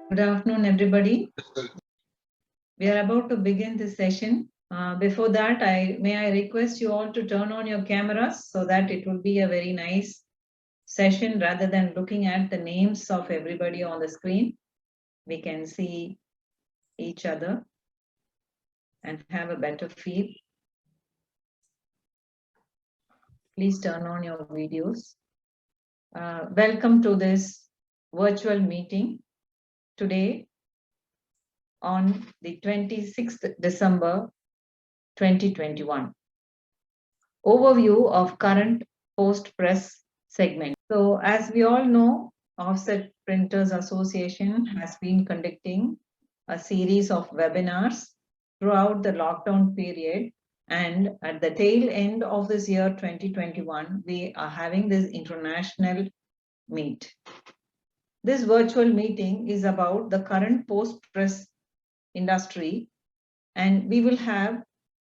Good afternoon, everybody. We are about to begin this session. Before that, may I request you all to turn on your cameras so that it will be a very nice session rather than looking at the names of everybody on the screen. We can see each other and have a better feel. Please turn on your videos. Welcome to this virtual meeting today on the 26th December 2021. Overview of current post-press segment. So as we all know, Offset Printers Association has been conducting a series of webinars throughout the lockdown period, and at the tail end of this year 2021, we are having this international meet. This virtual meeting is about the current post-press industry, and we will have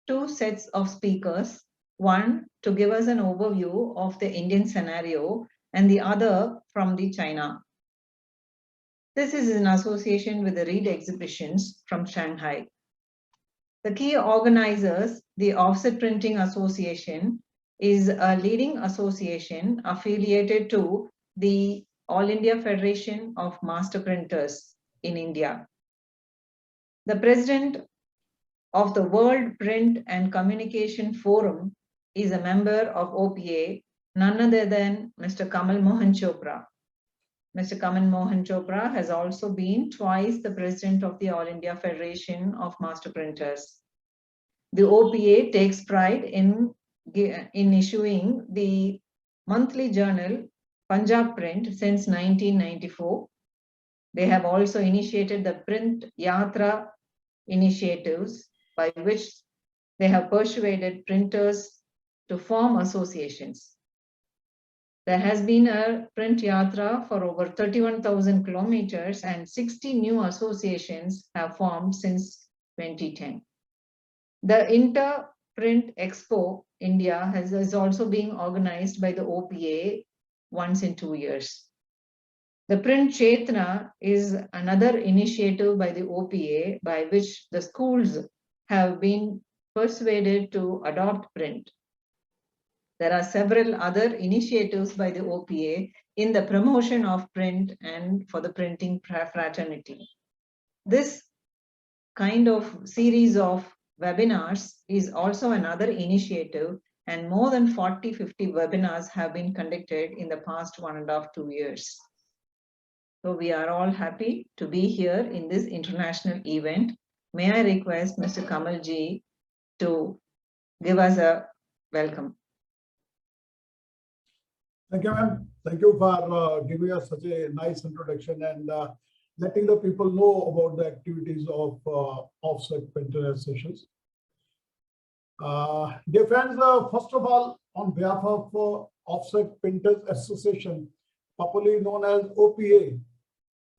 two sets of speakers, one to give us an overview of the Indian scenario and the other from the China. This is in association with the Reed exhibitions from Shanghai. The key organizers, the Offset Printing Association, is a leading association affiliated to the All India Federation of Master Printers in India. The president of the World Print and Communication Forum is a member of OPA, none other than Mr. Kamal Mohan Chopra. Mr. Kamal Mohan Chopra has also been twice the president of the All India Federation of Master Printers. The OPA takes pride in issuing the monthly journal Punjab Print since 1994. They have also initiated the Print Yatra initiatives by which they have persuaded printers to form associations. There has been a print yatra for over 31,000 kilometers and 60 new associations have formed since 2010. The Inter-Print Expo India is also being organized by the OPA once in 2 years. The Print Chetna is another initiative by the OPA by which the schools have been persuaded to adopt print. There are several other initiatives by the OPA in the promotion of print and for the printing fraternity. This kind of series of webinars is also another initiative, and more than 40-50 webinars have been conducted in the past 1.5 to 2 years. So we are all happy to be here in this international event. May I request Mr. Kamalji to give us a welcome. Thank you, ma'am. Thank you for giving us such a nice introduction and letting the people know about the activities of Offset Printer Associations. Dear friends, first of all, on behalf of Offset Printers Association, popularly known as OPA,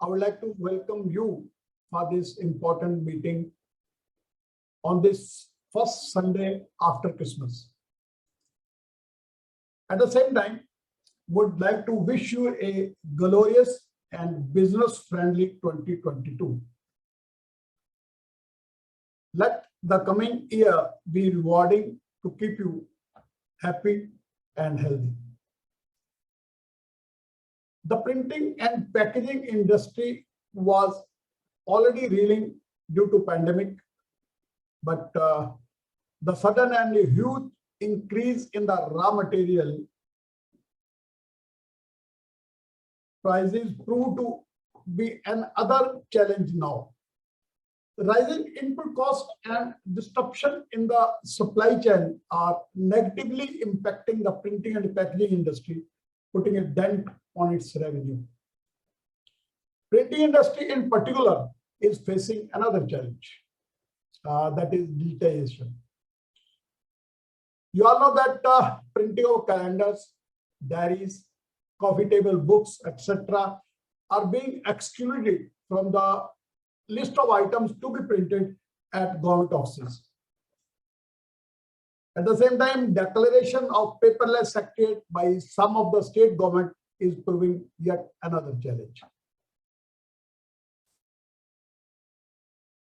I would like to welcome you for this important meeting on this first Sunday after Christmas. At the same time, would like to wish you a glorious and business-friendly 2022. Let the coming year be rewarding to keep you happy and healthy. The printing and packaging industry was already reeling due to pandemic, but the sudden and huge increase in the raw material prices proved to be another challenge now. Rising input cost and disruption in the supply chain are negatively impacting the printing and packaging industry, putting a dent on its revenue. Printing industry in particular is facing another challenge, that is digitization. You all know that printing of calendars, diaries, coffee table books, etc. are being excluded from the list of items to be printed at government offices. At the same time, declaration of paperless secretariat by some of the state government is proving yet another challenge.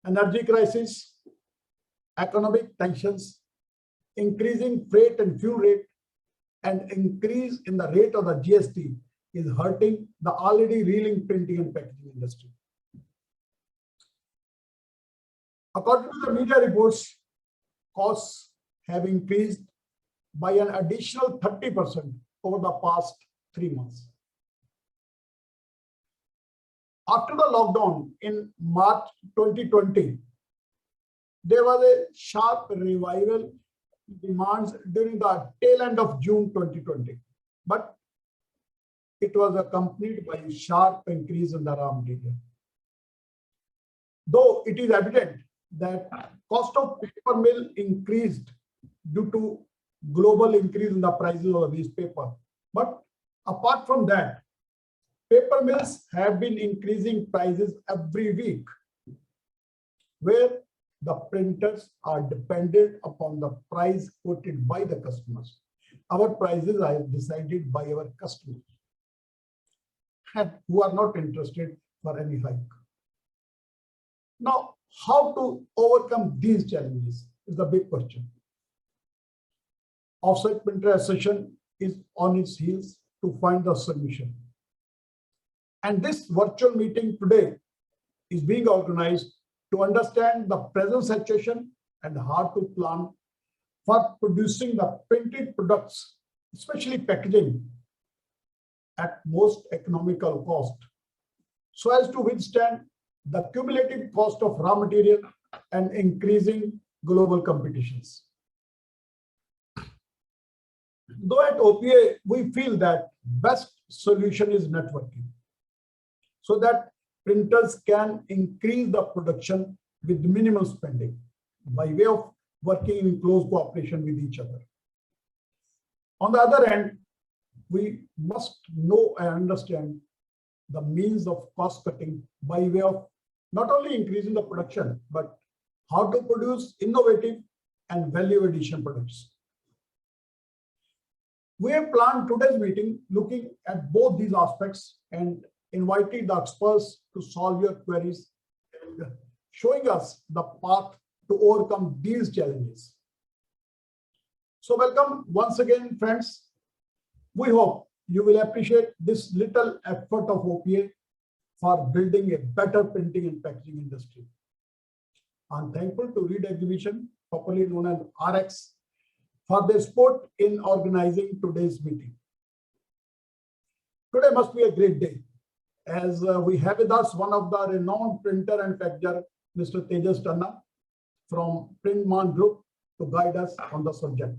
energy crisis, economic tensions, increasing freight and fuel rate, and increase in the rate of the GST is hurting the already reeling printing and packaging industry. According to the media reports, costs have increased by an additional 30% over the past 3 months. After the lockdown in March 2020, there was a sharp revival demands during the tail end of June 2020, but it was accompanied by a sharp increase in the raw material. Though it is evident that cost of paper mill increased due to global increase in the prices of the waste paper. But apart from that, paper mills have been increasing prices every week, where the printers are dependent upon the price quoted by the customers. Our prices are decided by our customers, who are not interested for any hike. Now, how to overcome these challenges is the big question. Offsite Printer Association is on its heels to find the solution. And this virtual meeting today is being organized to understand the present situation and how to plan for producing the printed products, especially packaging, at most economical cost, so as to withstand the cumulative cost of raw material and increasing global competitions. Though at OPA, we feel that best solution is networking, so that printers can increase the production with minimal spending by way of working in close cooperation with each other. On the other hand, we must know and understand the means of cost cutting by way of not only increasing the production, but how to produce innovative and value addition products. We have planned today's meeting looking at both these aspects and invited the experts to solve your queries and showing us the path to overcome these challenges. So welcome once again, friends. We hope you will appreciate this little effort of OPA for building a better printing and packaging industry. I'm thankful to Reed Exhibition, popularly known as RX, for their support in organizing today's meeting. Today must be a great day, as we have with us one of the renowned printer and packager, Mr. Tate from Printman Group, to guide us on the subject.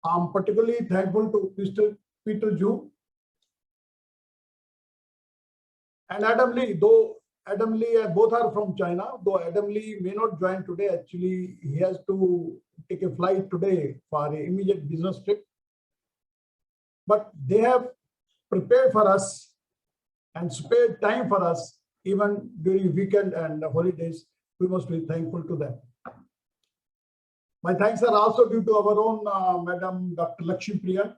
I'm particularly thankful to Mr. Peter Ju and Adam Lee, though Adam Lee both are from China, though Adam Lee may not join today. Actually, he has to take a flight today for an immediate business trip. But they have prepared for us and spared time for us even during weekend and holidays. We must be thankful to them. My thanks are also due to our own Madam Dr. Lakshmi Priya,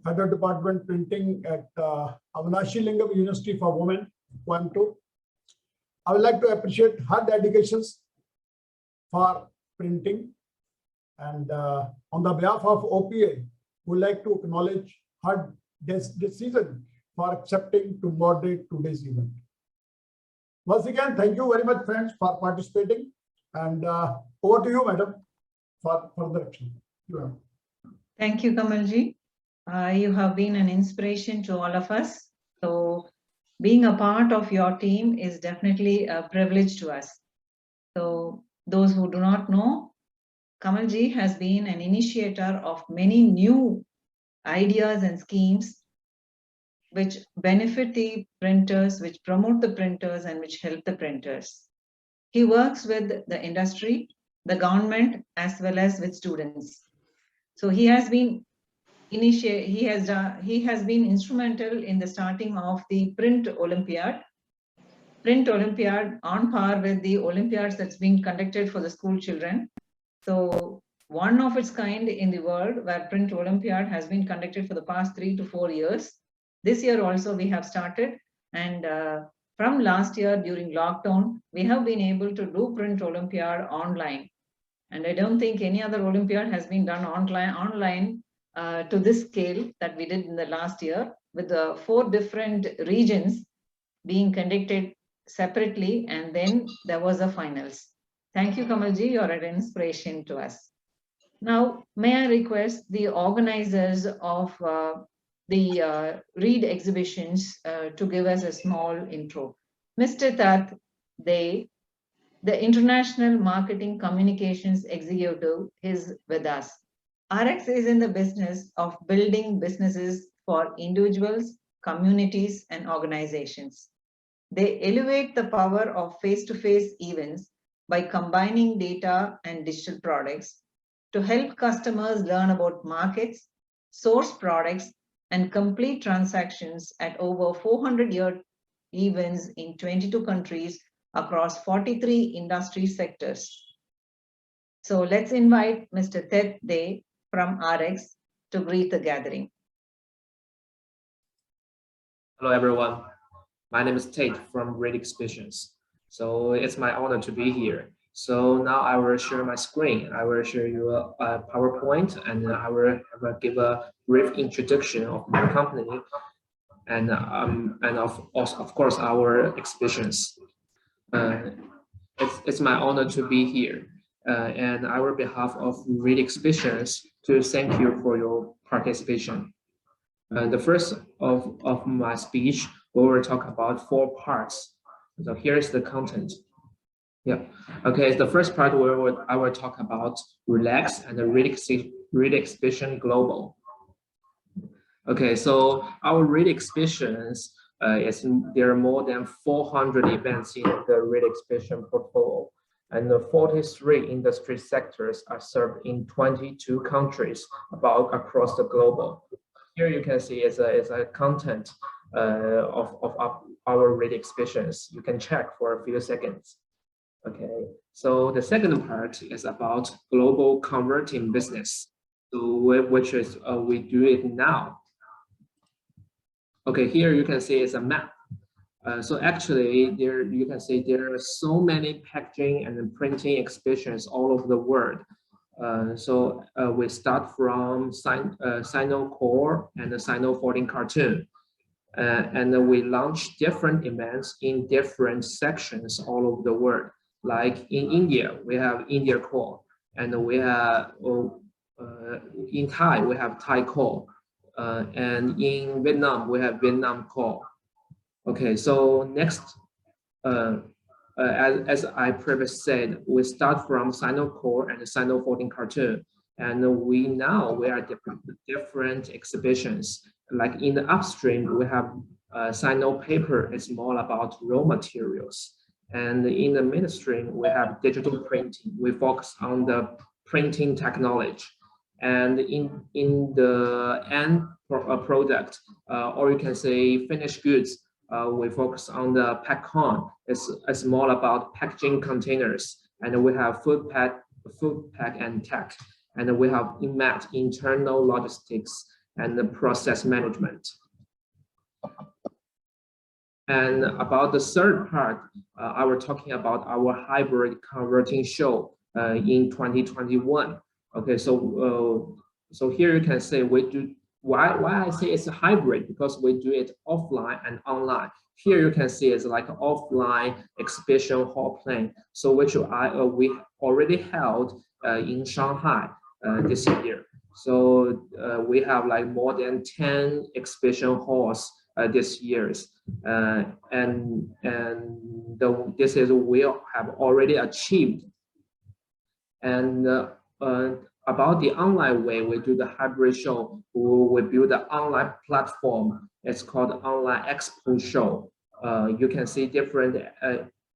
Head of Department Printing at Avinashi Lingam University for Women, Coimbatore. I would like to appreciate her dedications for printing, and on the behalf of OPA, would like to acknowledge her decision for accepting to moderate today's event. Once again, thank you very much, friends, for participating, and over to you, madam, for further action. Thank you, Kamalji. You have been an inspiration to all of us. So being a part of your team is definitely a privilege to us. So those who do not know, Kamalji has been an initiator of many new ideas and schemes which benefit the printers, which promote the printers, and which help the printers. He works with the industry, the government, as well as with students. So he has been instrumental in the starting of the Print Olympiad on par with the Olympiads that's been conducted for the school children. So one of its kind in the world, where Print Olympiad has been conducted for the past 3 to 4 years. This year also we have started, and From last year during lockdown, we have been able to do print Olympiad online. And I don't think any other Olympiad has been done online to this scale that we did in the last year, with the 4 different regions being conducted separately, and then there was a finals. Thank you, Kamalji, you're an inspiration to us. Now, may I request the organizers of the READ exhibitions to give us a small intro. Mr. Tate, the International Marketing Communications Executive, is with us. RX is in the business of building businesses for individuals, communities, and organizations. They elevate the power of face-to-face events by combining data and digital products to help customers learn about markets, source products, and complete transactions at over 400 events in 22 countries across 43 industry sectors. So let's invite Mr. Tate from RX to greet the gathering. Hello, everyone. My name is Tate from READ Exhibitions. So it's my honor to be here. So now I will share my screen. I will show you a PowerPoint, and I will give a brief introduction of my company and of course our exhibitions. It's my honor to be here, and I will behalf of READ Exhibitions to thank you for your participation. The first of my speech, we will talk about 4 parts. So here is the content. Yeah. Okay. The first part where I will talk about relax and the READ Exhibition Global. Okay. So our READ Exhibitions there are more than 400 events in the READ Exhibition portfolio, and the 43 industry sectors are served in 22 countries across the globe. Here you can see is a content of our READ Exhibitions. You can check for a few seconds. Okay, so the second part is about global converting business, so which is we do it now. Okay, here you can see it's a map. So actually, you can see there are so many packaging and printing exhibitions all over the world. So we start from Sino Core and the Sino Folding Cartoon. And we launch different events in different sections all over the world. Like in India, we have India Core, and we have in Thai, we have Thai Core, and in Vietnam, we have Vietnam Core. Okay, so next, as I previously said, we start from Sino Core and Sino Folding Cartoon, and we are different exhibitions. Like in the upstream, we have Sino Paper. It's more about raw materials. And in the midstream, we have digital printing. We focus on the printing technology. And in the end product, or you can say finished goods, we focus on the pack-on. It's more about packaging containers. And we have food pack and tech. And we have IMAT, internal logistics and the process management. And about the third part, I was talking about our hybrid converting show in 2021. Okay, so here you can say we do. Why I say it's a hybrid, because we do it offline and online. Here you can see it's like an offline exhibition hall plan. So which we already held in Shanghai this year. So we have like more than 10 exhibition halls this year, this is we have already achieved. And about the online way we do the hybrid show, we build an online platform. It's called Online Expo Show. You can see different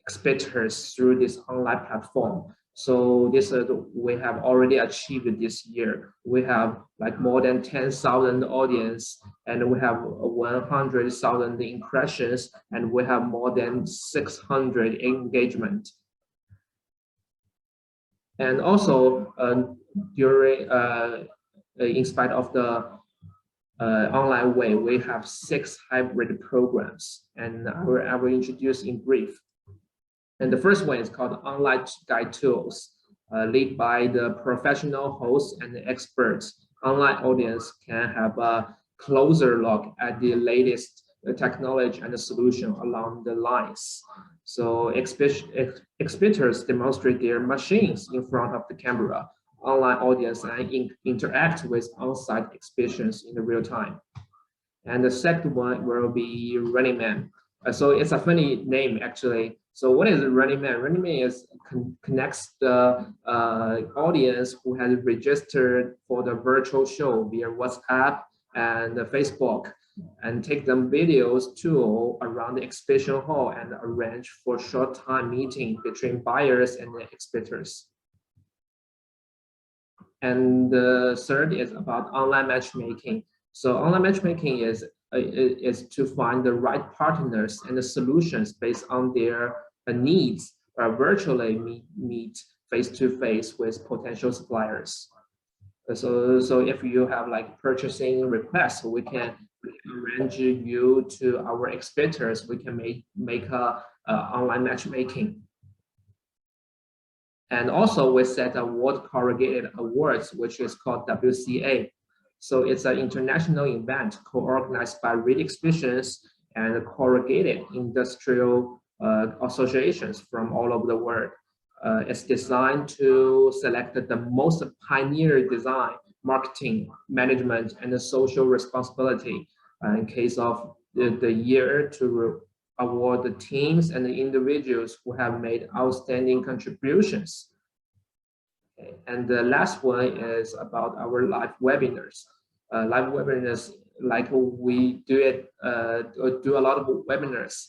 exhibitors through this online platform. So this we have already achieved this year. We have like more than 10,000 audience, and we have 100,000 impressions, and we have more than 600 engagement. And also during in spite of the online way, we have 6 hybrid programs, and I will introduce in brief. And the first one is called Online Guide Tools, led by the professional hosts and the experts. Online audience can have a closer look at the latest technology and the solution along the lines. So exhibitors demonstrate their machines in front of the camera, online audience, and interact with on-site exhibitions in the real time. And the second one will be Running Man. So it's a funny name actually. So what is Running Man? Running Man is connects the audience who has registered for the virtual show via WhatsApp and Facebook, and take them videos to around the exhibition hall and arrange for short time meeting between buyers and the exhibitors. And the third is about online matchmaking. So online matchmaking is to find the right partners and the solutions based on their needs, virtually meet face-to-face with potential suppliers. So if you have like purchasing requests, we can arrange you to our exhibitors. We can make a online matchmaking. And also we set a World Corrugated Awards, which is called WCA. So it's an international event co-organized by reed exhibitions and corrugated industrial associations from all over the world. It's designed to select the most pioneer design, marketing, management, and the social responsibility in case of the year to award the teams and the individuals who have made outstanding contributions. Okay. And the last one is about our live webinars. Live webinars, like we do a lot of webinars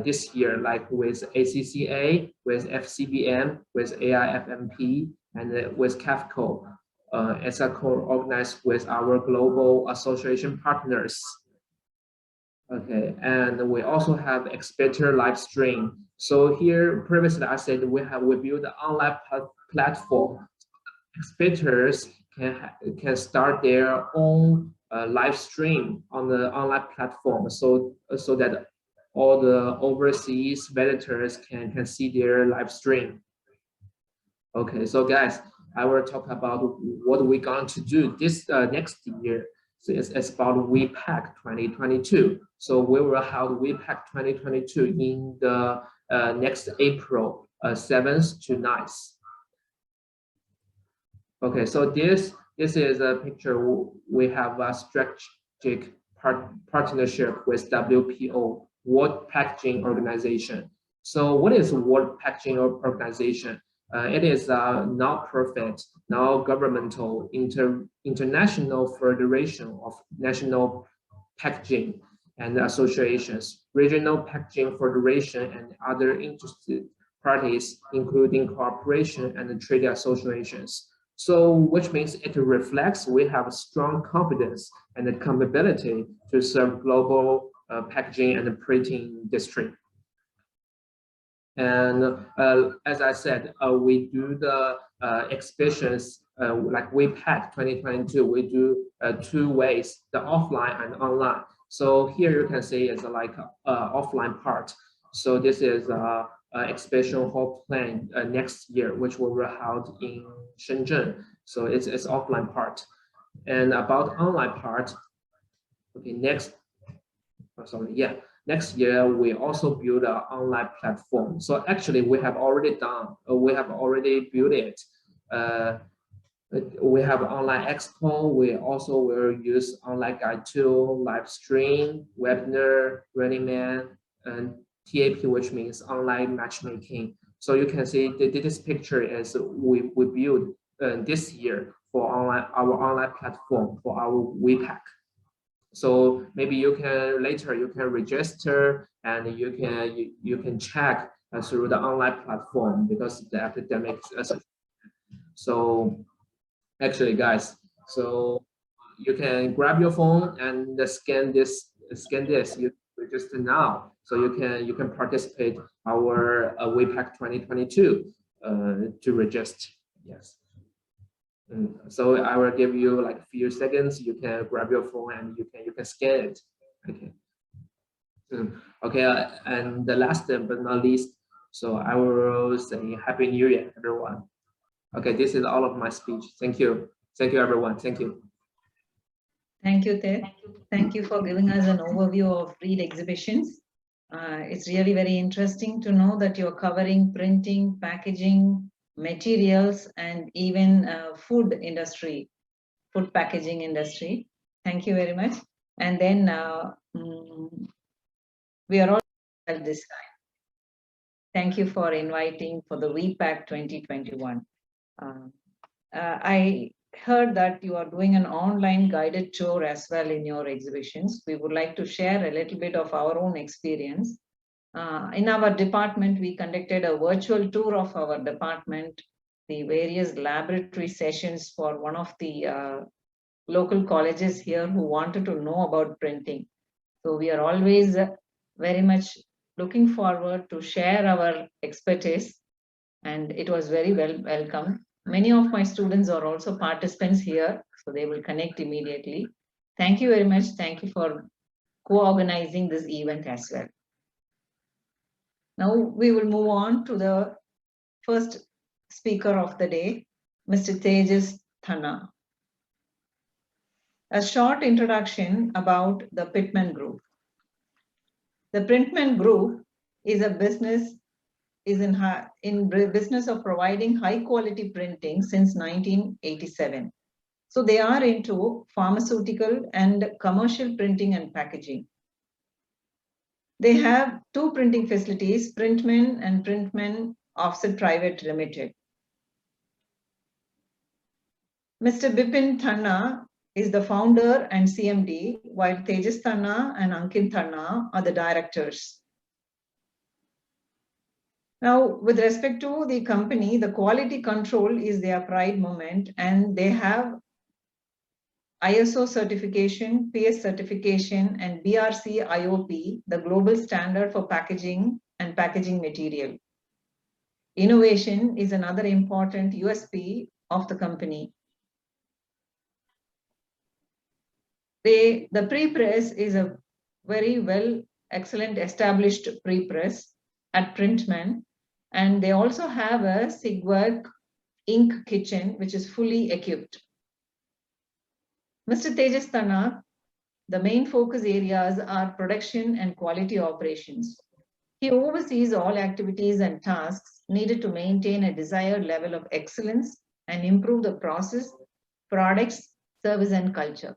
this year, like with ACCA, with FCBM, with AIFMP, and with CAFCO. It's a co-organized with our global association partners. Okay, and we also have exhibitor live stream. So here, previously I said we built an online platform. Exhibitors can start their own live stream on the online platform, so that all the overseas visitors can see their live stream. Okay, so guys, I will talk about what we're going to do this next year. So it's about WPAC 2022. So we will hold WPAC 2022 in the next April 7th to 9th. Okay, so this is a picture. We have a strategic partnership with WPO, World Packaging Organization. So what is World Packaging Organization? It is a non-profit, non-governmental, international federation of national packaging and associations, regional packaging federation, and other interested parties, including cooperation and trade associations. So, which means it reflects we have strong confidence and the capability to serve global packaging and printing industry. And as I said, we do the exhibitions like WPAC 2022. We do 2 ways: the offline and online. So here you can see it's like offline part. So this is exhibition hall plan next year, which will be held in Shenzhen. So it's offline part. And about online part, okay, next year we also build an online platform. So actually we have already built it. We have online Expo. We also will use online guide tool, live stream, webinar, Running Man, and TAP, which means online matchmaking. So you can see this picture is we built this year for our online platform for our WPAC. So maybe you can register and you can check through the online platform because the academic. So actually, guys, so you can grab your phone and scan this. You register now, so you can participate our WPAC 2022 to register. Yes. So I will give you like a few seconds. You can grab your phone and you can scan it. Okay. Okay, and the last but not least, so I will say Happy New Year, everyone. Okay, this is all of my speech. Thank you. Thank you, everyone. Thank you. Thank you, Ted. Thank you for giving us an overview of READ exhibitions. It's really very interesting to know that you're covering printing, packaging, materials, and even food industry, food packaging industry. Thank you very much. And then we are all at this time. Thank you for inviting for the WPAC 2021. I heard that you are doing an online guided tour as well in your exhibitions. We would like to share a little bit of our own experience. In our department, we conducted a virtual tour of our department, the various laboratory sessions for one of the local colleges here who wanted to know about printing. So we are always very much looking forward to share our expertise, and it was very well welcomed. Many of my students are also participants here, so they will connect immediately. Thank you very much. Thank you for co-organizing this event as well. Now we will move on to the first speaker of the day, Mr. Tejas Thanna. A short introduction about the Pittman Group. The Pittman Group is a business in business of providing high quality printing since 1987. So they are into pharmaceutical and commercial printing and packaging. They have two printing facilities, Printman and Printman Offset Private Limited. Mr. Bipin Thanna is the founder and CMD, while Tejas Thanna and Ankit Thanna are the directors. Now, with respect to the company, the quality control is their pride moment, and they have ISO certification, PS certification, and BRC IOP, the global standard for packaging and packaging material. Innovation is another important USP of the company. The pre-press is a very well, excellent established pre-press at Printman, and they also have a SIGWORK ink kitchen, which is fully equipped. Mr. Tejas Thanna, the main focus areas are production and quality operations. He oversees all activities and tasks needed to maintain a desired level of excellence and improve the process, products, service, and culture.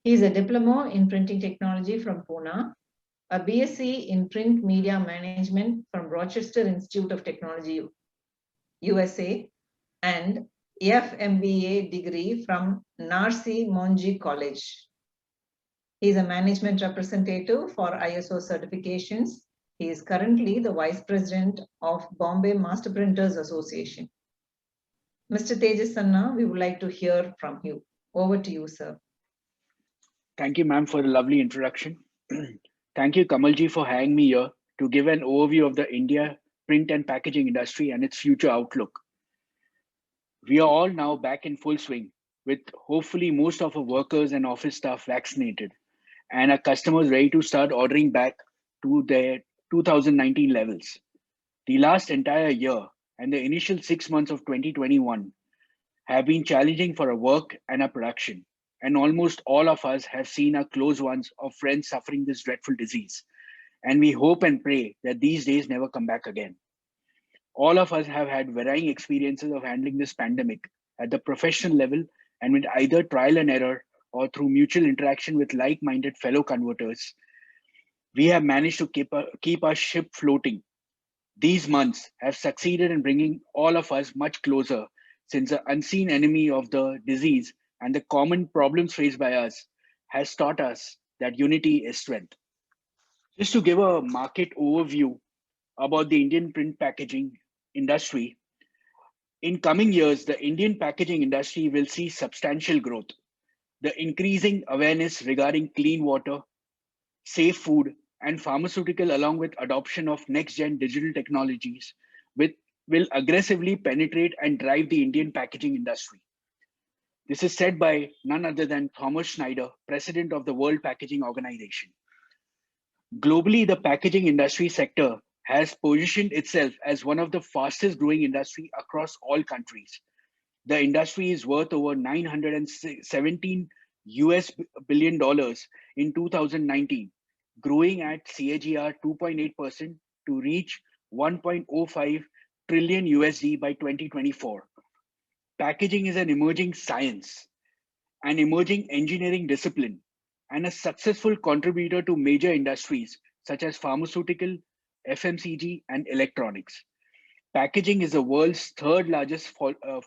He is a diploma in printing technology from Pune, a BSc in print media management from Rochester Institute of Technology, USA, and FMBA degree from Narsi Monji College. He is a management representative for ISO certifications. He is currently the Vice President of Bombay Master Printers Association. Mr. Tejas Thanna, we would like to hear from you. Over to you, sir. Thank you, ma'am, for the lovely introduction. Thank you, Kamalji, for having me here to give an overview of the India print and packaging industry and its future outlook. We are all now back in full swing, with hopefully most of our workers and office staff vaccinated, and our customers ready to start ordering back to their 2019 levels. The last entire year and the initial 6 months of 2021 have been challenging for our work and our production, and almost all of us have seen our close ones or friends suffering this dreadful disease, and we hope and pray that these days never come back again. All of us have had varying experiences of handling this pandemic at the professional level, and with either trial and error or through mutual interaction with like-minded fellow converters, we have managed to keep our ship floating. These months have succeeded in bringing all of us much closer, since the unseen enemy of the disease and the common problems faced by us has taught us that unity is strength. Just to give a market overview about the Indian print packaging industry, in coming years, the Indian packaging industry will see substantial growth. The increasing awareness regarding clean water, safe food, and pharmaceutical, along with adoption of next-gen digital technologies, will aggressively penetrate and drive the Indian packaging industry. This is said by none other than Thomas Schneider, president of the World Packaging Organization. Globally, the packaging industry sector has positioned itself as one of the fastest growing industry across all countries. The industry is worth over $917 billion in 2019, growing at CAGR 2.8% to reach 1.05 trillion USD by 2024. Packaging is an emerging science, an emerging engineering discipline, and a successful contributor to major industries such as pharmaceutical, FMCG, and electronics. Packaging is the world's third largest,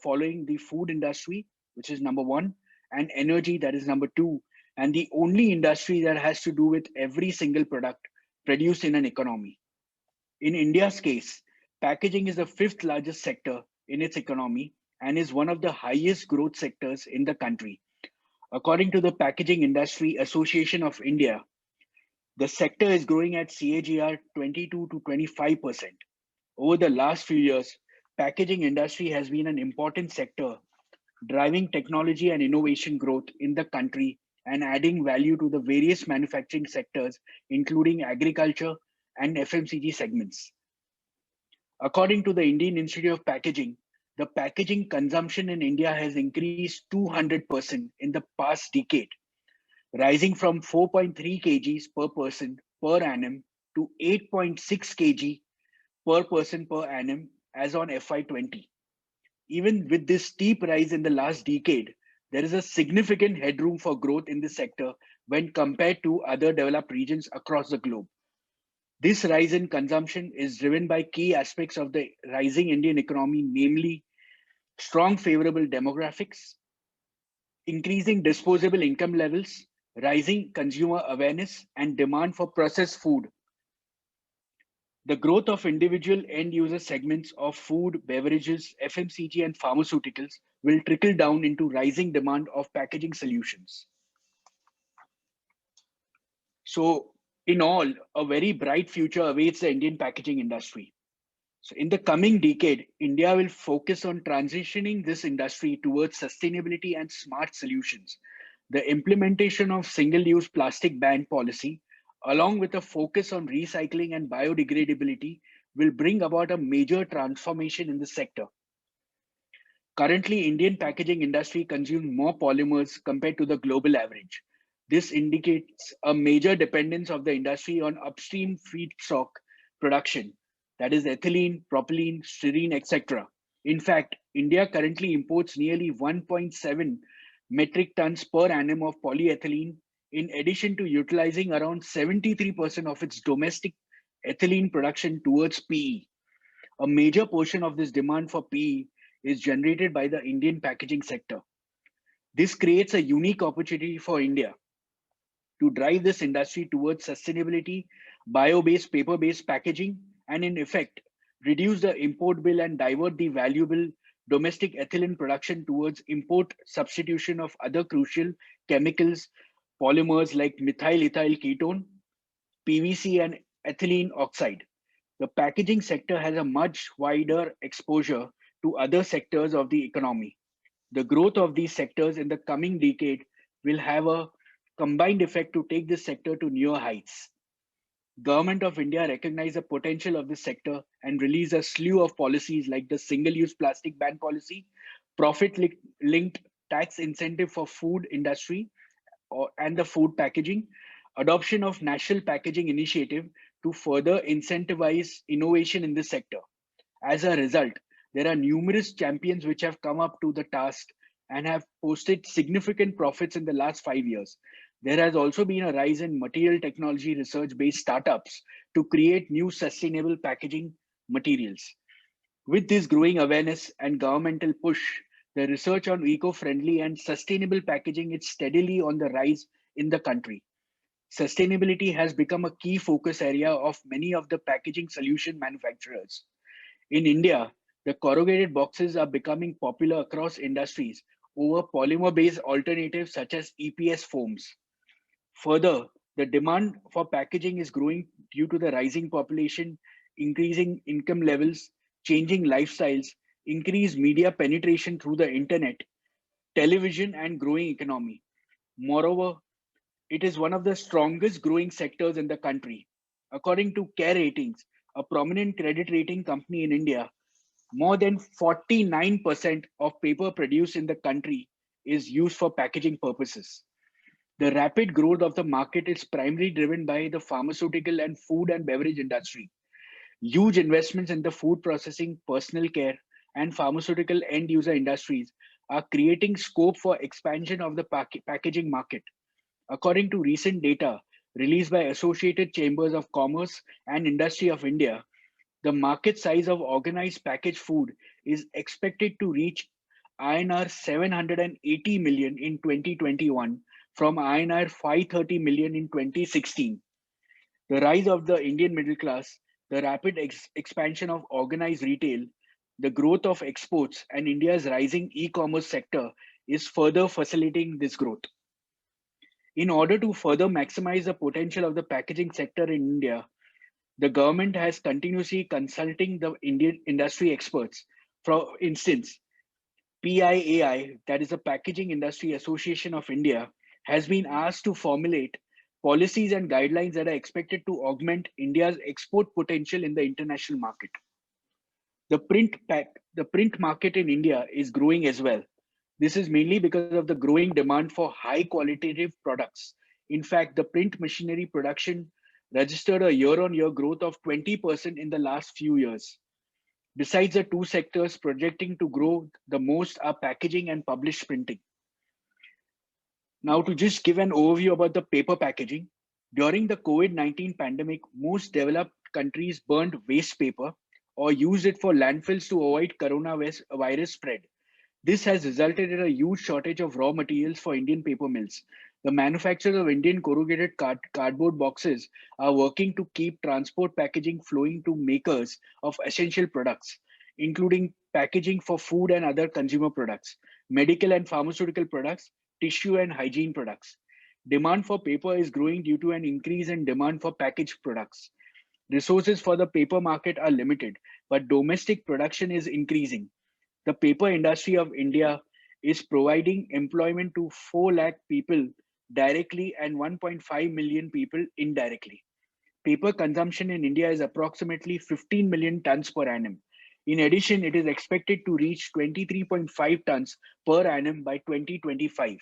following the food industry, which is number one, and energy, that is number two, and the only industry that has to do with every single product produced in an economy. In India's case, packaging is the fifth largest sector in its economy and is one of the highest growth sectors in the country. According to the Packaging Industry Association of India, the sector is growing at CAGR 22 to 25%. Over the last few years, packaging industry has been an important sector, driving technology and innovation growth in the country and adding value to the various manufacturing sectors, including agriculture and FMCG segments. According to the Indian Institute of Packaging, the packaging consumption in India has increased 200% in the past decade, rising from 4.3 kgs per person per annum to 8.6 kg per person per annum as on FY20. Even with this steep rise in the last decade, there is a significant headroom for growth in this sector when compared to other developed regions across the globe. This rise in consumption is driven by key aspects of the rising Indian economy, namely strong favorable demographics, increasing disposable income levels, rising consumer awareness, and demand for processed food. The growth of individual end user segments of food, beverages, FMCG, and pharmaceuticals will trickle down into rising demand of packaging solutions. So, in all, a very bright future awaits the Indian packaging industry. So in the coming decade, India will focus on transitioning this industry towards sustainability and smart solutions. The implementation of single-use plastic ban policy, along with a focus on recycling and biodegradability, will bring about a major transformation in the sector. Currently, Indian packaging industry consumes more polymers compared to the global average. This indicates a major dependence of the industry on upstream feedstock production, that is ethylene, propylene, styrene, etc. In fact, India currently imports nearly 1.7 metric tons per annum of polyethylene, in addition to utilizing around 73% of its domestic ethylene production towards PE. A major portion of this demand for PE is generated by the Indian packaging sector. This creates a unique opportunity for India to drive this industry towards sustainability, bio-based, paper-based packaging, and in effect, reduce the import bill and divert the valuable domestic ethylene production towards import substitution of other crucial chemicals, polymers like methyl ethyl ketone, PVC, and ethylene oxide. The packaging sector has a much wider exposure to other sectors of the economy. The growth of these sectors in the coming decade will have a combined effect to take this sector to newer heights. Government of India recognized the potential of this sector and released a slew of policies like the single-use plastic ban policy, profit-linked tax incentive for food industry and the food packaging, adoption of national packaging initiative to further incentivize innovation in this sector. As a result, there are numerous champions which have come up to the task and have posted significant profits in the last 5 years. There has also been a rise in material technology research-based startups to create new sustainable packaging materials. With this growing awareness and governmental push, the research on eco-friendly and sustainable packaging is steadily on the rise in the country. Sustainability has become a key focus area of many of the packaging solution manufacturers. In India, the corrugated boxes are becoming popular across industries over polymer-based alternatives such as EPS foams. Further, the demand for packaging is growing due to the rising population, increasing income levels, changing lifestyles, increased media penetration through the internet, television, and growing economy. Moreover, it is one of the strongest growing sectors in the country. According to Care Ratings, a prominent credit rating company in India, more than 49% of paper produced in the country is used for packaging purposes. The rapid growth of the market is primarily driven by the pharmaceutical and food and beverage industry. Huge investments in the food processing, personal care, and pharmaceutical end user industries are creating scope for expansion of the packaging market. According to recent data released by Associated Chambers of Commerce and Industry of India, the market size of organized packaged food is expected to reach INR 780 million in 2021 from INR 530 million in 2016. The rise of the Indian middle class, the rapid expansion of organized retail, the growth of exports, and India's rising e-commerce sector is further facilitating this growth. In order to further maximize the potential of the packaging sector in India, the government has continuously consulting the Indian industry experts. For instance, PIAI, that is the Packaging Industry Association of India, has been asked to formulate policies and guidelines that are expected to augment India's export potential in the international market. The print market in India is growing as well. This is mainly because of the growing demand for high qualitative products. In fact, the print machinery production registered a year-on-year growth of 20% in the last few years. Besides the two sectors projecting to grow the most are packaging and published printing. Now, to just give an overview about the paper packaging, during the COVID-19 pandemic, most developed countries burned waste paper or used it for landfills to avoid coronavirus spread. This has resulted in a huge shortage of raw materials for Indian paper mills. The manufacturers of Indian corrugated cardboard boxes are working to keep transport packaging flowing to makers of essential products, including packaging for food and other consumer products, medical and pharmaceutical products, tissue and hygiene products. Demand for paper is growing due to an increase in demand for packaged products. Resources for the paper market are limited, but domestic production is increasing. The paper industry of India is providing employment to 4 lakh people directly and 1.5 million people indirectly. Paper consumption in India is approximately 15 million tons per annum. In addition, it is expected to reach 23.5 tons per annum by 2025.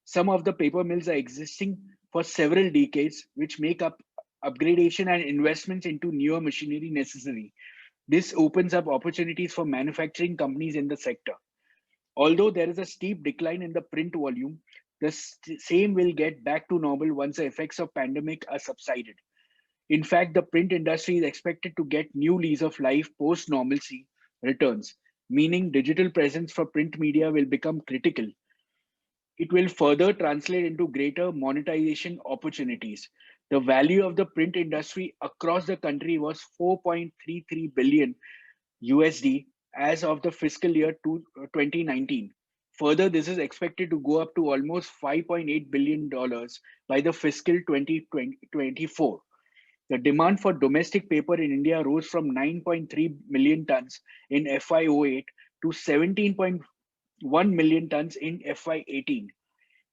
Some of the paper mills are existing for several decades, which make up upgradation and investments into newer machinery necessary. This opens up opportunities for manufacturing companies in the sector. Although there is a steep decline in the print volume, the same will get back to normal once the effects of pandemic are subsided. In fact, the print industry is expected to get new lease of life post normalcy returns, meaning digital presence for print media will become critical. It will further translate into greater monetization opportunities. The value of the print industry across the country was 4.33 billion USD as of the fiscal year 2019. Further, this is expected to go up to almost $5.8 billion by the fiscal 2024. The demand for domestic paper in India rose from 9.3 million tons in FY08 to 17.1 million tons in FY18.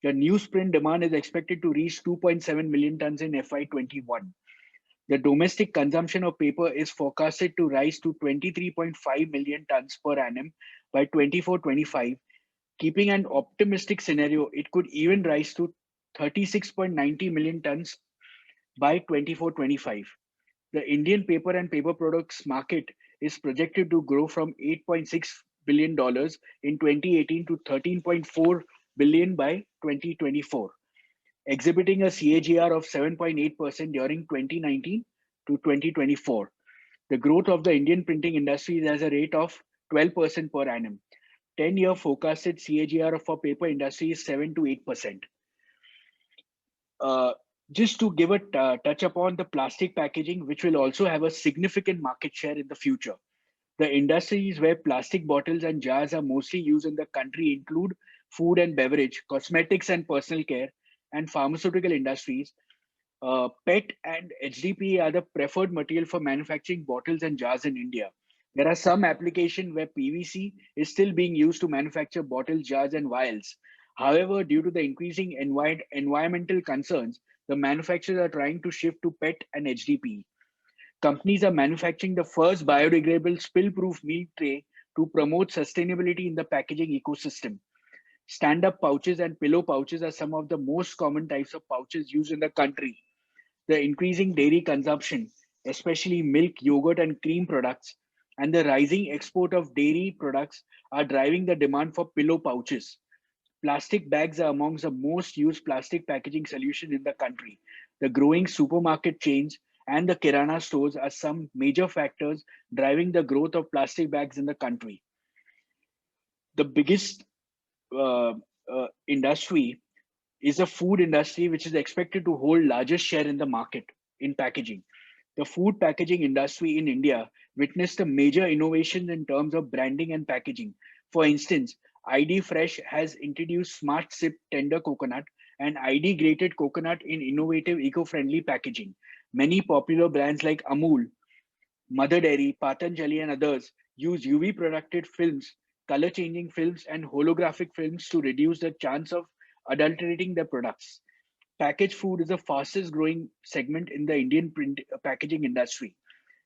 The newsprint demand is expected to reach 2.7 million tons in FY21. The domestic consumption of paper is forecasted to rise to 23.5 million tons per annum by 24-25. Keeping an optimistic scenario, it could even rise to 36.90 million tons by 24-25. The Indian paper and paper products market is projected to grow from $8.6 billion in 2018 to 13.4 billion by 2024, exhibiting a CAGR of 7.8% during 2019 to 2024. The growth of the Indian printing industry is at a rate of 12% per annum. 10-year forecasted CAGR for paper industry is 7 to 8%. Just to give a touch upon the plastic packaging, which will also have a significant market share in the future. The industries where plastic bottles and jars are mostly used in the country include food and beverage, cosmetics and personal care, and pharmaceutical industries. PET and HDPE are the preferred material for manufacturing bottles and jars in India. There are some applications where PVC is still being used to manufacture bottles, jars, and vials. However, due to the increasing environmental concerns, the manufacturers are trying to shift to PET and HDPE. Companies are manufacturing the first biodegradable spill-proof meal tray to promote sustainability in the packaging ecosystem. Stand-up pouches and pillow pouches are some of the most common types of pouches used in the country. The increasing dairy consumption, especially milk, yogurt, and cream products, and the rising export of dairy products are driving the demand for pillow pouches. Plastic bags are amongst the most used plastic packaging solutions in the country. The growing supermarket chains and the Kirana stores are some major factors driving the growth of plastic bags in the country. The biggest uh, industry is the food industry, which is expected to hold largest share in the market in packaging. The food packaging industry in India witnessed a major innovation in terms of branding and packaging. For instance, ID Fresh has introduced Smart Sip Tender Coconut and ID Grated Coconut in innovative eco-friendly packaging. Many popular brands like Amul, Mother Dairy, Patanjali, and others use UV protected films, color changing films, and holographic films to reduce the chance of adulterating their products. Packaged food is the fastest growing segment in the Indian print packaging industry.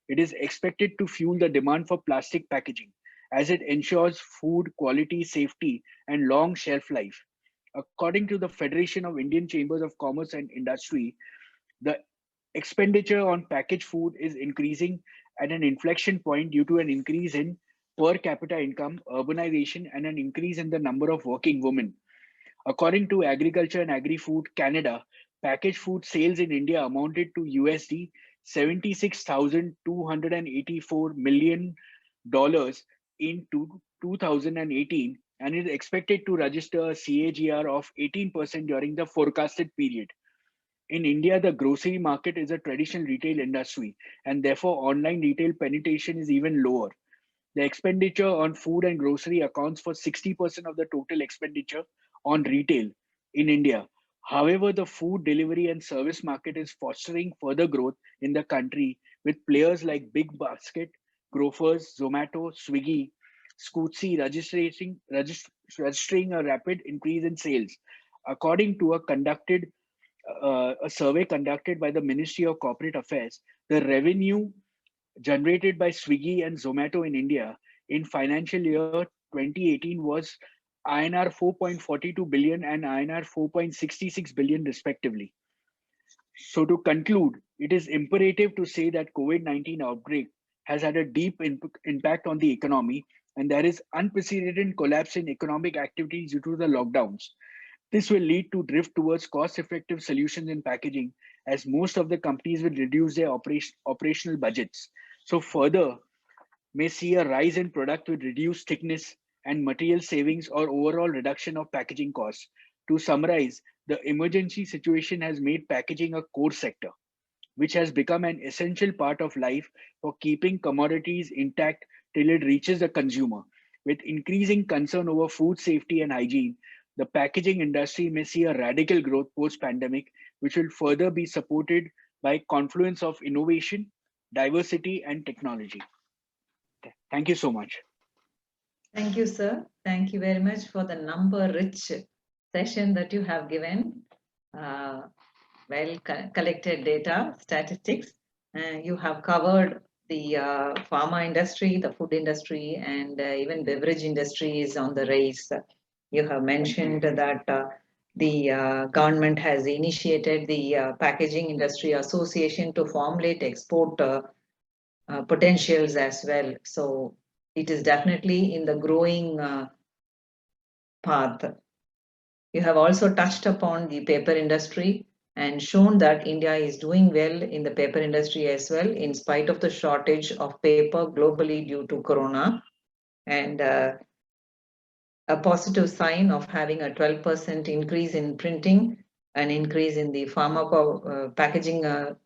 It is expected to fuel the demand for plastic packaging as it ensures food quality, safety, and long shelf life. According to the Federation of Indian Chambers of Commerce and Industry, the expenditure on packaged food is increasing at an inflection point due to an increase in per capita income, urbanization, and an increase in the number of working women. According to Agriculture and Agri-Food Canada, packaged food sales in India amounted to USD $76,284 million in 2018 and is expected to register a CAGR of 18% during the forecasted period. In India, the grocery market is a traditional retail industry, and therefore online retail penetration is even lower. The expenditure on food and grocery accounts for 60% of the total expenditure on retail in India. However, the food delivery and service market is fostering further growth in the country with players like Big Basket, Grofers, Zomato, Swiggy, Scootsie registering a rapid increase in sales. According to a survey conducted by the Ministry of Corporate Affairs, the revenue generated by Swiggy and Zomato in India in financial year 2018 was INR 4.42 billion and INR 4.66 billion respectively. So to conclude, it is imperative to say that COVID-19 outbreak has had a deep impact on the economy, and there is unprecedented collapse in economic activities due to the lockdowns. This will lead to drift towards cost-effective solutions in packaging, as most of the companies will reduce their operational budgets. So further, may see a rise in product with reduced thickness and material savings or overall reduction of packaging costs. To summarize, the emergency situation has made packaging a core sector, which has become an essential part of life for keeping commodities intact till it reaches the consumer. With increasing concern over food safety and hygiene, the packaging industry may see a radical growth post-pandemic, which will further be supported by confluence of innovation, diversity, and technology. Thank you so much. Thank you, sir. Thank you very much for the number-rich session that you have given. Well collected data, statistics. You have covered the pharma industry, the food industry, and even beverage industry is on the rise. You have mentioned that the government has initiated the Packaging Industry Association to formulate export potentials as well. So it is definitely in the growing path. You have also touched upon the paper industry and shown that India is doing well in the paper industry as well, in spite of the shortage of paper globally due to Corona. And a positive sign of having a 12% increase in printing, an increase in the pharma packaging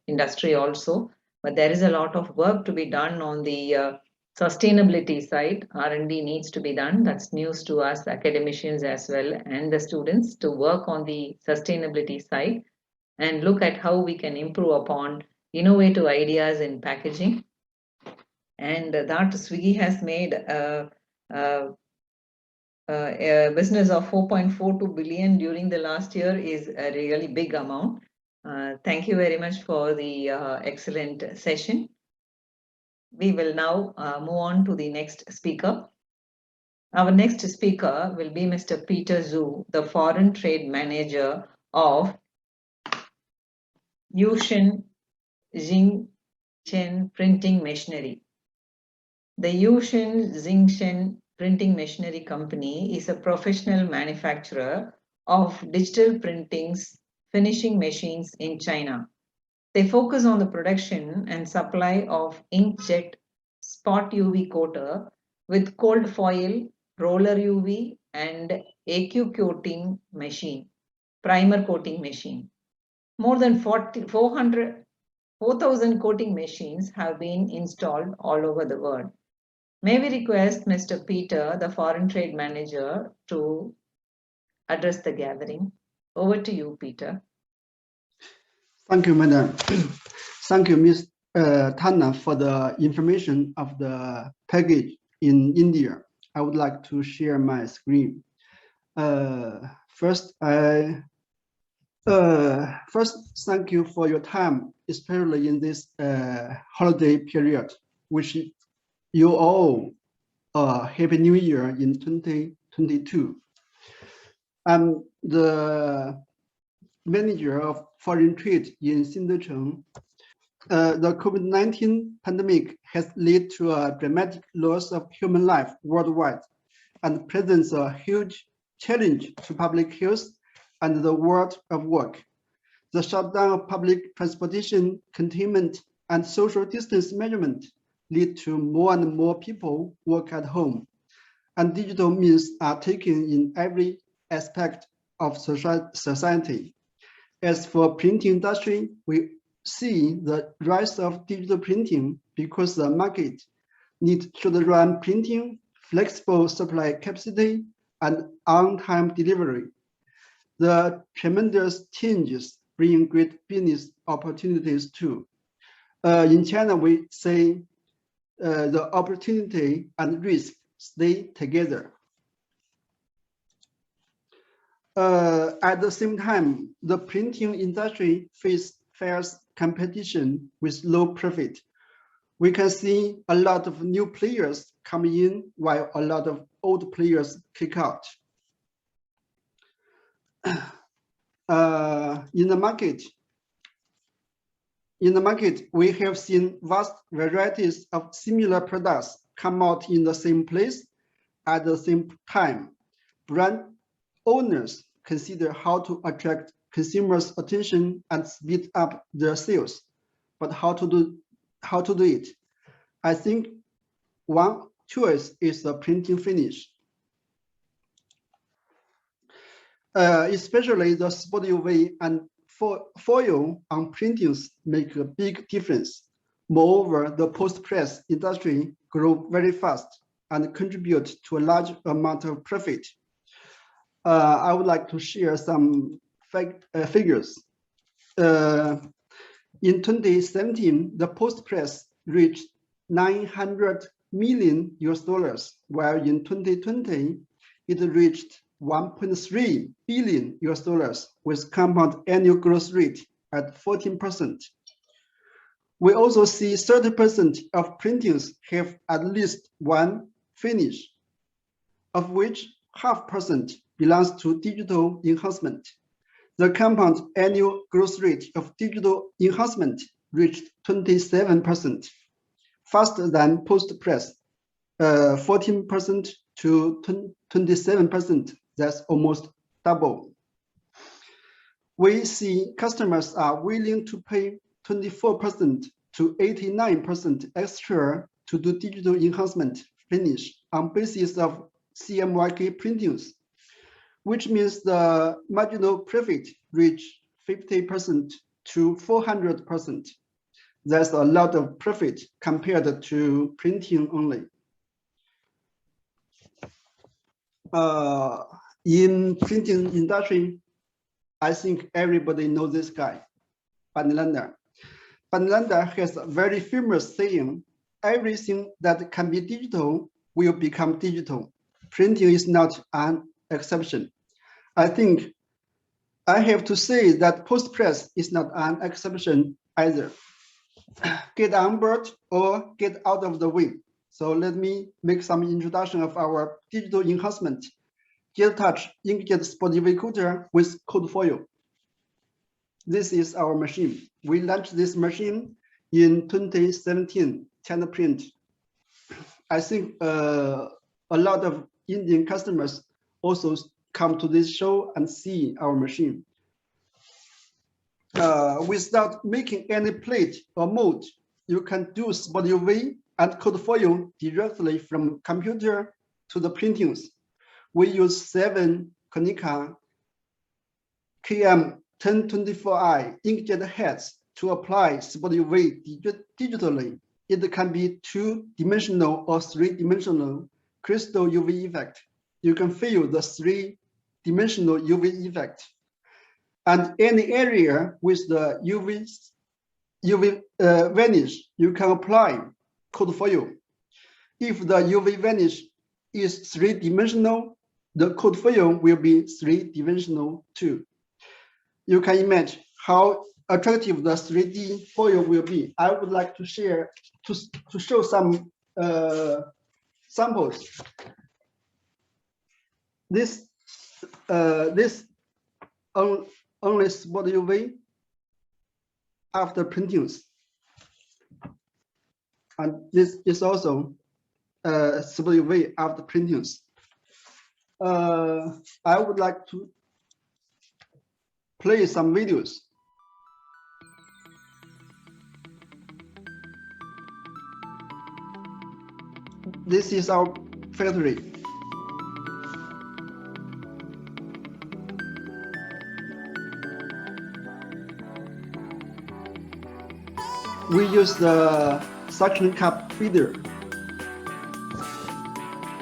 industry also. But there is a lot of work to be done on the sustainability side. R&D needs to be done. That's news to us academicians as well and the students to work on the sustainability side and look at how we can improve upon innovative ideas in packaging. and that Swiggy has made a business of 4.42 billion during the last year is a really big amount. Thank you very much for the excellent session. We will now move on to the next speaker. Our next speaker will be Mr. Peter Zhu, the Foreign Trade Manager of Yushin Xingchen Printing Machinery. The Yushin Xingchen Printing Machinery Company is a professional manufacturer of digital finishing machines in China. They focus on the production and supply of inkjet spot UV coater with cold foil, roller UV, and AQ coating machine, primer coating machine. More than 4,000 coating machines have been installed all over the world. May we request Mr. Peter, the Foreign Trade Manager, to address the gathering. Over to you, Peter. Thank you, Madam. Thank you, Ms. Tana, for the information of the package in India. I would like to share my screen. First, thank you for your time, especially in this holiday period. Wish you all a Happy New Year in 2022. I'm the manager of foreign trade in Xindecheng. The COVID-19 pandemic has led to a dramatic loss of human life worldwide and presents a huge challenge to public health and the world of work. The shutdown of public transportation, containment, and social distance measurement lead to more and more people work at home, and digital means are taken in every aspect of society. As for printing industry, we see the rise of digital printing because the market needs short-run printing, flexible supply capacity, and on-time delivery. The tremendous changes bring great business opportunities too. In China, we say the opportunity and risk stay together. At the same time, the printing industry faces competition with low profit. We can see a lot of new players coming in while a lot of old players kick out. In the market, we have seen vast varieties of similar products come out in the same place at the same time. Brand owners consider how to attract consumers' attention and speed up their sales, but how to do it? I think one choice is the printing finish. Especially the spot UV and foil on printings make a big difference. Moreover, the post-press industry grew very fast and contribute to a large amount of profit. I would like to share some figures. In 2017, the post-press reached $900 million, while in 2020, it reached $1.3 billion with compound annual growth rate at 14%. We also see 30% of printings have at least one finish, of which 0.5% belongs to digital enhancement. The compound annual growth rate of digital enhancement reached 27%, faster than post-press, 14% to 27%. That's almost double. We see customers are willing to pay 24% to 89% extra to do digital enhancement finish on basis of CMYK printings, which means the marginal profit reach 50% to 400%. That's a lot of profit compared to printing only. In printing industry, I think everybody knows this guy, Banlander. Banlander has a very famous saying, everything that can be digital will become digital. Printing is not an exception. I think I have to say that post-press is not an exception either. Get on board or get out of the way. So let me make some introduction of our digital enhancement. Jet Touch inkjet spot UV coater with cold foil. This is our machine. We launched this machine in 2017, China Print. I think a lot of Indian customers also come to this show and see our machine. Without making any plate or mold, you can do spot UV and cold foil directly from computer to the printings. We use 7 Konica KM1024i inkjet heads to apply spot UV digitally. It can be 2-dimensional or 3-dimensional crystal UV effect. You can feel the 3-dimensional UV effect. And any area with the UV vanish, you can apply cold foil. If the UV vanish is 3-dimensional, the cold foil will be 3-dimensional too. You can imagine how attractive the 3D foil will be. I would like to share to show some samples. This only spot UV after printings, and this is also spot UV after printings. I would like to play some videos. This is our factory. We use the suction cup feeder,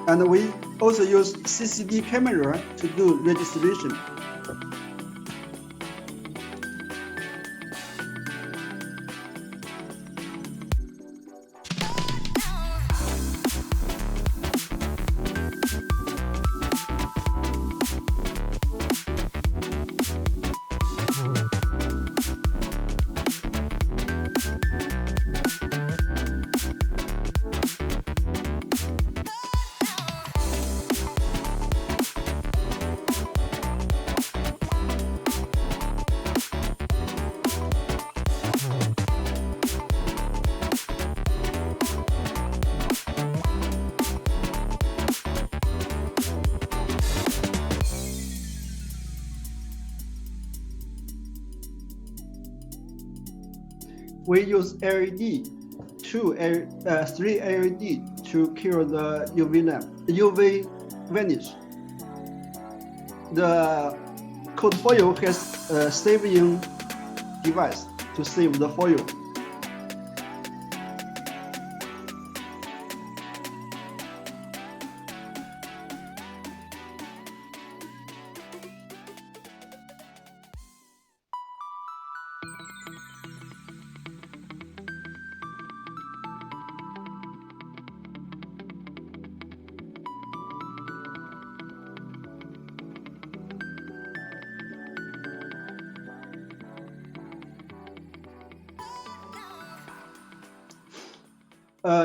and we also use CCD camera to do registration. We use LED, 3 LED to kill the UV vanish. The cold foil has a saving device to save the foil.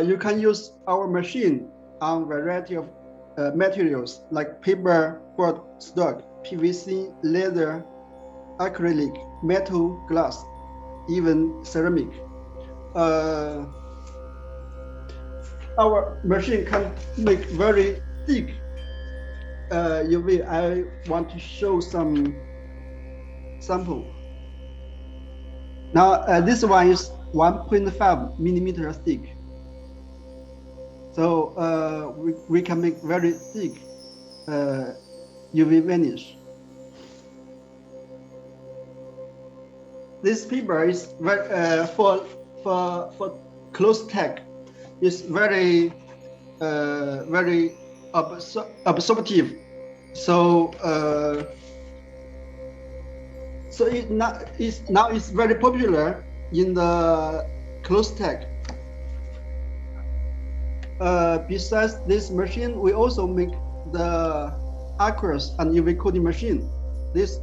You can use our machine on variety of materials like paper, board stock, PVC, leather, acrylic, metal, glass, even ceramic. Our machine can make very thick UV. I want to show some sample. Now this one is 1.5 millimeter thick. So we can make very thick UV vanish. This paper is very for close tag. It's very very absorptive. So so now it's very popular in the close tag. besides this machine, we also make the aqueous and UV coating machine. This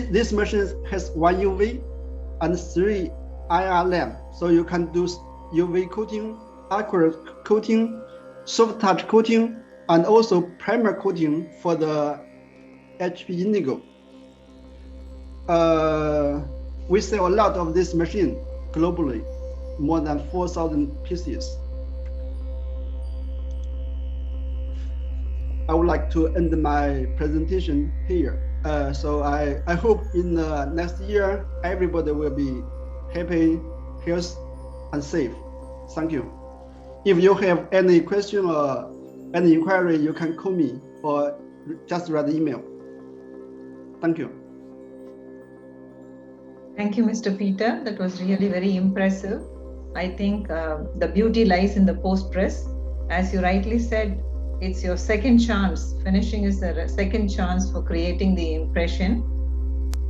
this machine has 1 UV and 3 IR lamp, so you can do UV coating, aqueous coating, soft touch coating, and also primer coating for the HP Indigo. We sell a lot of this machine globally, more than 4,000 pieces. I would like to end my presentation here. So I hope in the next year, everybody will be happy, healthy, and safe. Thank you. If you have any question or any inquiry, you can call me or just write an email. Thank you. Thank you, Mr. Peter. That was really very impressive. I think the beauty lies in the post-press. As you rightly said, it's your second chance. Finishing is the second chance for creating the impression.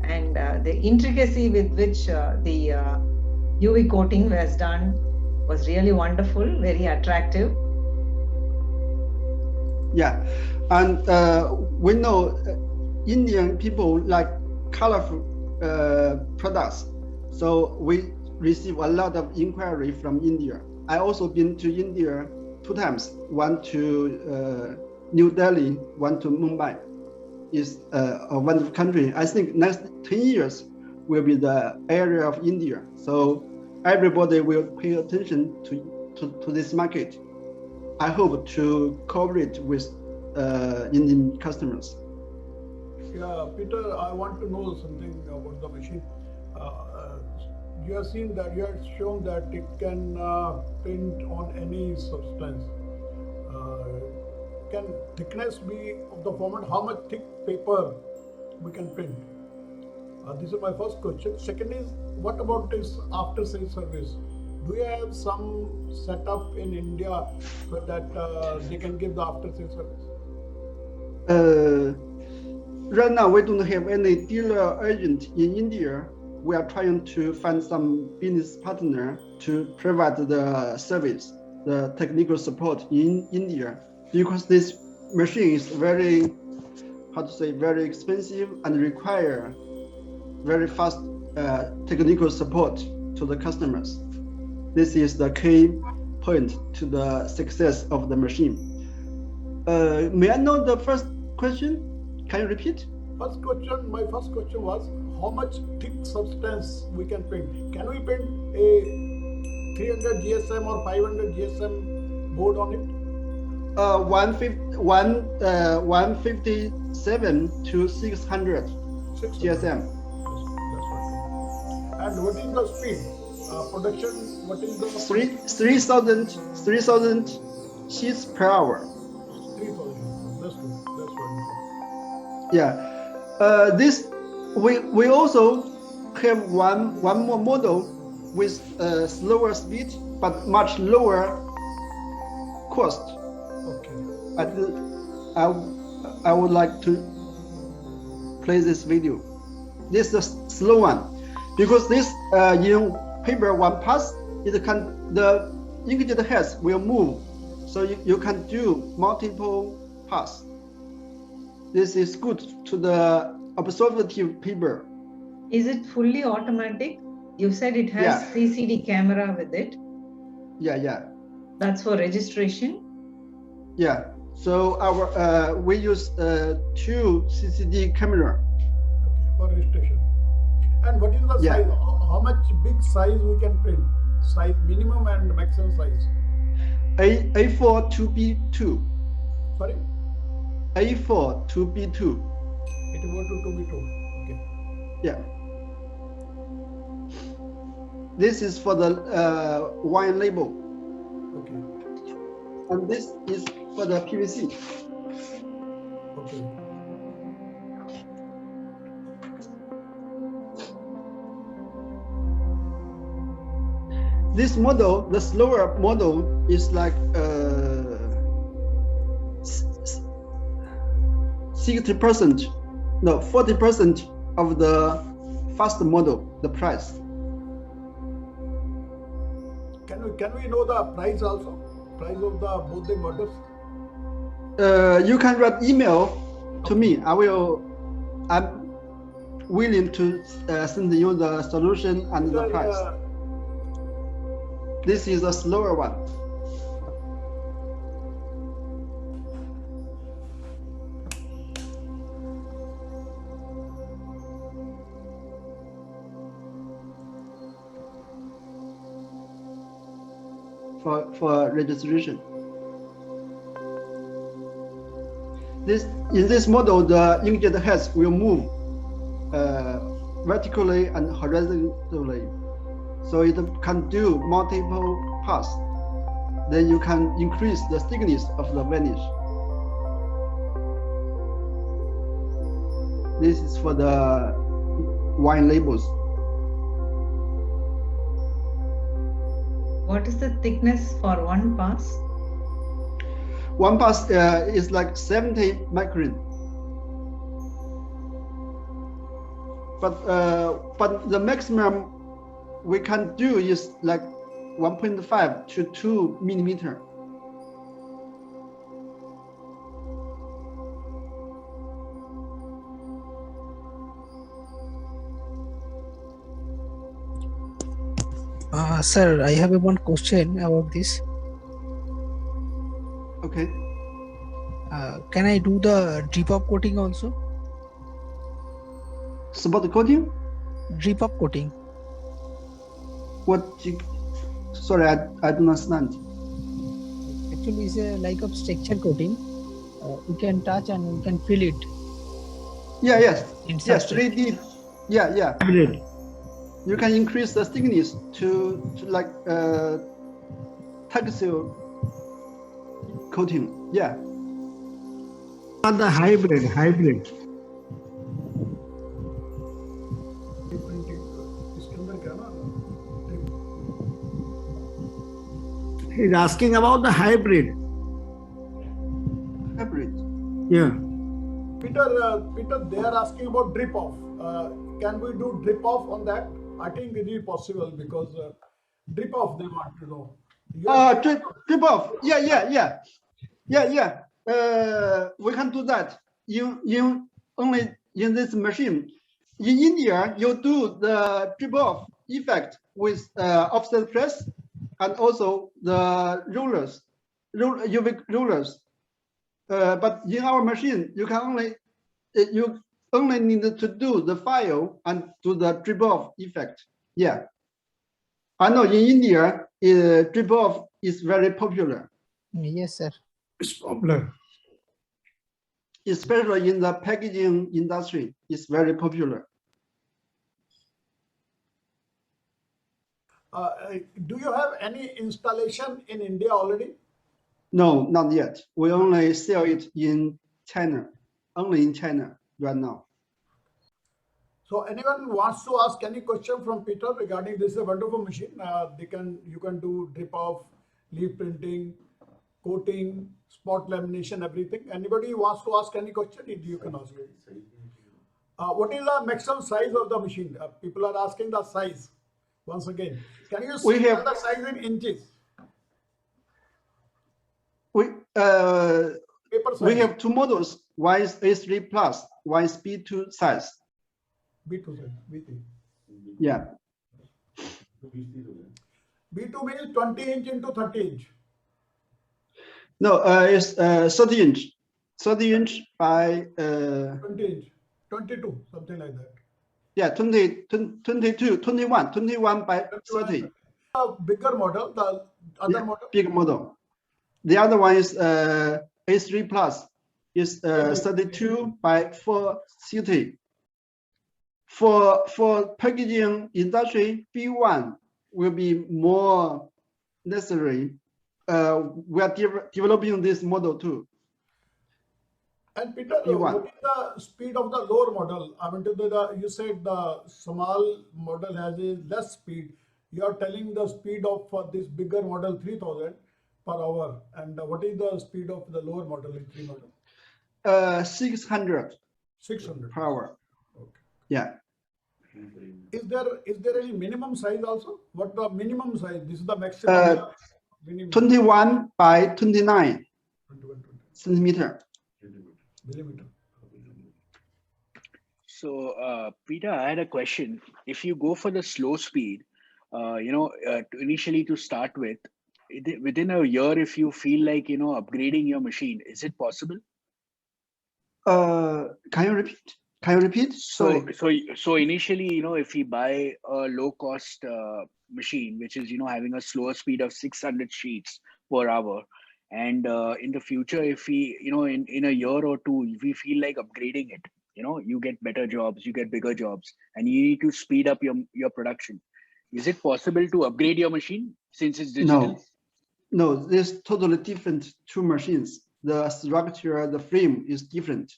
And the intricacy with which the UV coating was done was really wonderful, very attractive. Yeah, and we know Indian people like colorful products. So we receive a lot of inquiry from India. I also been to India 2 times, one to New Delhi, one to Mumbai. Is a wonderful country. I think next 10 years will be the area of India. So everybody will pay attention to this market. I hope to cooperate with Indian customers. Yeah, Peter, I want to know something about the machine. You have seen that, you have shown that it can print on any substance. Can thickness be of the format? How much thick paper we can print? This is my first question. Second is, what about this after sales service? Do you have some setup in India so that they can give the after sales service? Right now, we don't have any dealer agent in India. We are trying to find some business partner to provide the service, the technical support in India, because this machine is very, very expensive and require very fast technical support to the customers. This is the key point to the success of the machine. May I know the first question? Can you repeat? My first question was, how much thick substance we can print? Can we print a 300 GSM or 500 GSM board on it? 157 to 600 GSM. That's right. And what is the speed? Production, what is the... 3,000 sheets per hour. 3,000, that's good, that's wonderful. Yeah, this we also have one more model with slower speed but much lower cost. Okay. I would like to play this video. This is the slow one because this in paper one pass the inkjet heads will move, so you can do multiple pass. This is good to the observative paper. Is it fully automatic? You said it has CCD camera with it. Yeah. That's for registration? Yeah. So our we use 2 CCD camera. Okay, for registration. And what is the size? How much big size we can print? Size minimum and maximum size? A4 to B2. Sorry? A4 to B2. A4 to B2. Okay. Yeah. This is for the wine label. Okay. And this is for the PVC. Okay. This model, the slower model, is like 60%, no, 40% of the fast model, the price. can we know the price also? Price of the both the models? You can write email to me. I'm willing to send you the solution and the price. This is a slower one. For registration. In this model, the inkjet heads will move vertically and horizontally, so it can do multiple paths. Then you can increase the thickness of the varnish. This is for the wine labels. What is the thickness for one pass? One pass is like 70 micron. But the maximum we can do is like 1.5 to 2 millimeter. Sir, I have one question about this. Okay. Can I do the drip up coating also? Spot coating? Drip up coating. Sorry, I don't understand. Actually, it's like a texture coating. You can touch and you can feel it. Yeah, yes. In Yes, substrate. 3D. Yeah. Great. You can increase the thickness to like textile coating. Yeah. Not the hybrid. He's asking about the hybrid. Hybrid. Yeah. Peter, they are asking about drip off. Can we do drip off on that? I think it is possible because drip off they want to know. Drip off. Yeah. We can do that. You only in this machine. In India, you do the drip off effect with offset press and also the UV rollers. But in our machine, you only need to do the file and do the drip off effect. Yeah. I know in India, drip off is very popular. Yes, sir. It's popular. Especially in the packaging industry, it's very popular. Do you have any installation in India already? No, not yet. We only sell it in China, only in China right now. So anyone wants to ask any question from Peter regarding this is a wonderful machine. You can do drip off, leaf printing, coating, spot lamination, everything. Anybody wants to ask any question, you can ask. What is the maximum size of the machine? People are asking the size. Once again, can you see the size in inches? We have two models. One is A3 plus, one is B2 size. B2 size, B3. Yeah. B2 means 20 inch into 30 inch. No, it's 30 inch. 30 inch by 20 inch, 22, something like that. Yeah, 22, 21 by 30. A bigger model, the other model? Big model. The other one is A3 plus, is 32 by 430. For packaging industry, B1 will be more necessary. We are developing this model too. And Peter, what is the speed of the lower model? I mean, you said the small model has a less speed. You are telling the speed of this bigger model 3000 per hour. And what is the speed of the lower model in 3 model? 600. 600 per hour. Okay. Yeah. Is there any minimum size also? What the minimum size? This is the maximum. Minimum. 21 by 29 centimeter. Millimeter. So, Peter, I had a question. If you go for the slow speed, initially to start with, within a year, if you feel like, upgrading your machine, is it possible? Can you repeat? Can you repeat? So initially, if you buy a low cost machine, which is, having a slower speed of 600 sheets per hour, and in the future, if we, in a year or two, if we feel like upgrading it, you get better jobs, you get bigger jobs, and you need to speed up your production. Is it possible to upgrade your machine since it's digital? No, there's totally different two machines. The structure, the frame is different.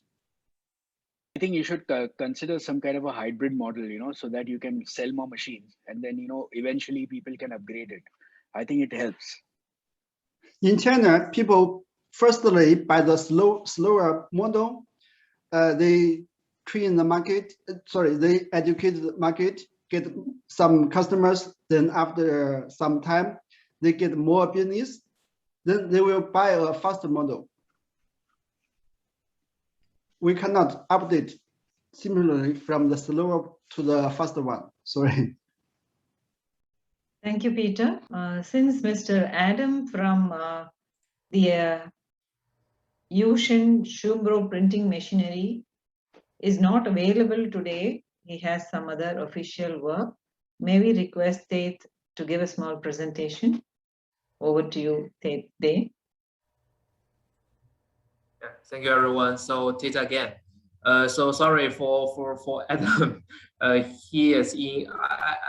I think you should consider some kind of a hybrid model, so that you can sell more machines, and then, eventually people can upgrade it. I think it helps. In China, people firstly buy the slower model. They train the market. They educate the market, get some customers. Then after some time, they get more business. Then they will buy a faster model. We cannot update similarly from the slower to the faster one. Sorry. Thank you, Peter. Since Mr. Adam from the Yushin Shumbro printing machinery is not available today, he has some other official work. May we request Tate to give a small presentation? Over to you, Tate. Yeah, thank you, everyone. So Tate again. So sorry for Adam. He is in.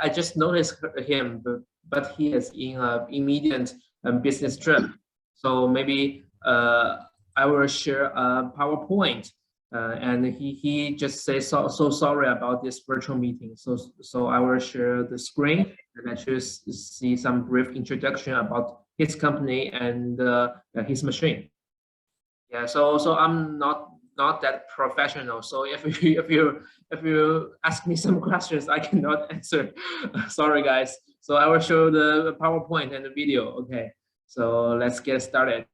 I just noticed him, but he is in a immediate business trip. So maybe I will share a PowerPoint, and he just says so sorry about this virtual meeting. So I will share the screen and let you see some brief introduction about his company and his machine. Yeah, so I'm not that professional. So if you ask me some questions, I cannot answer. Sorry, guys. So I will show the PowerPoint and the video. Okay, so let's get started.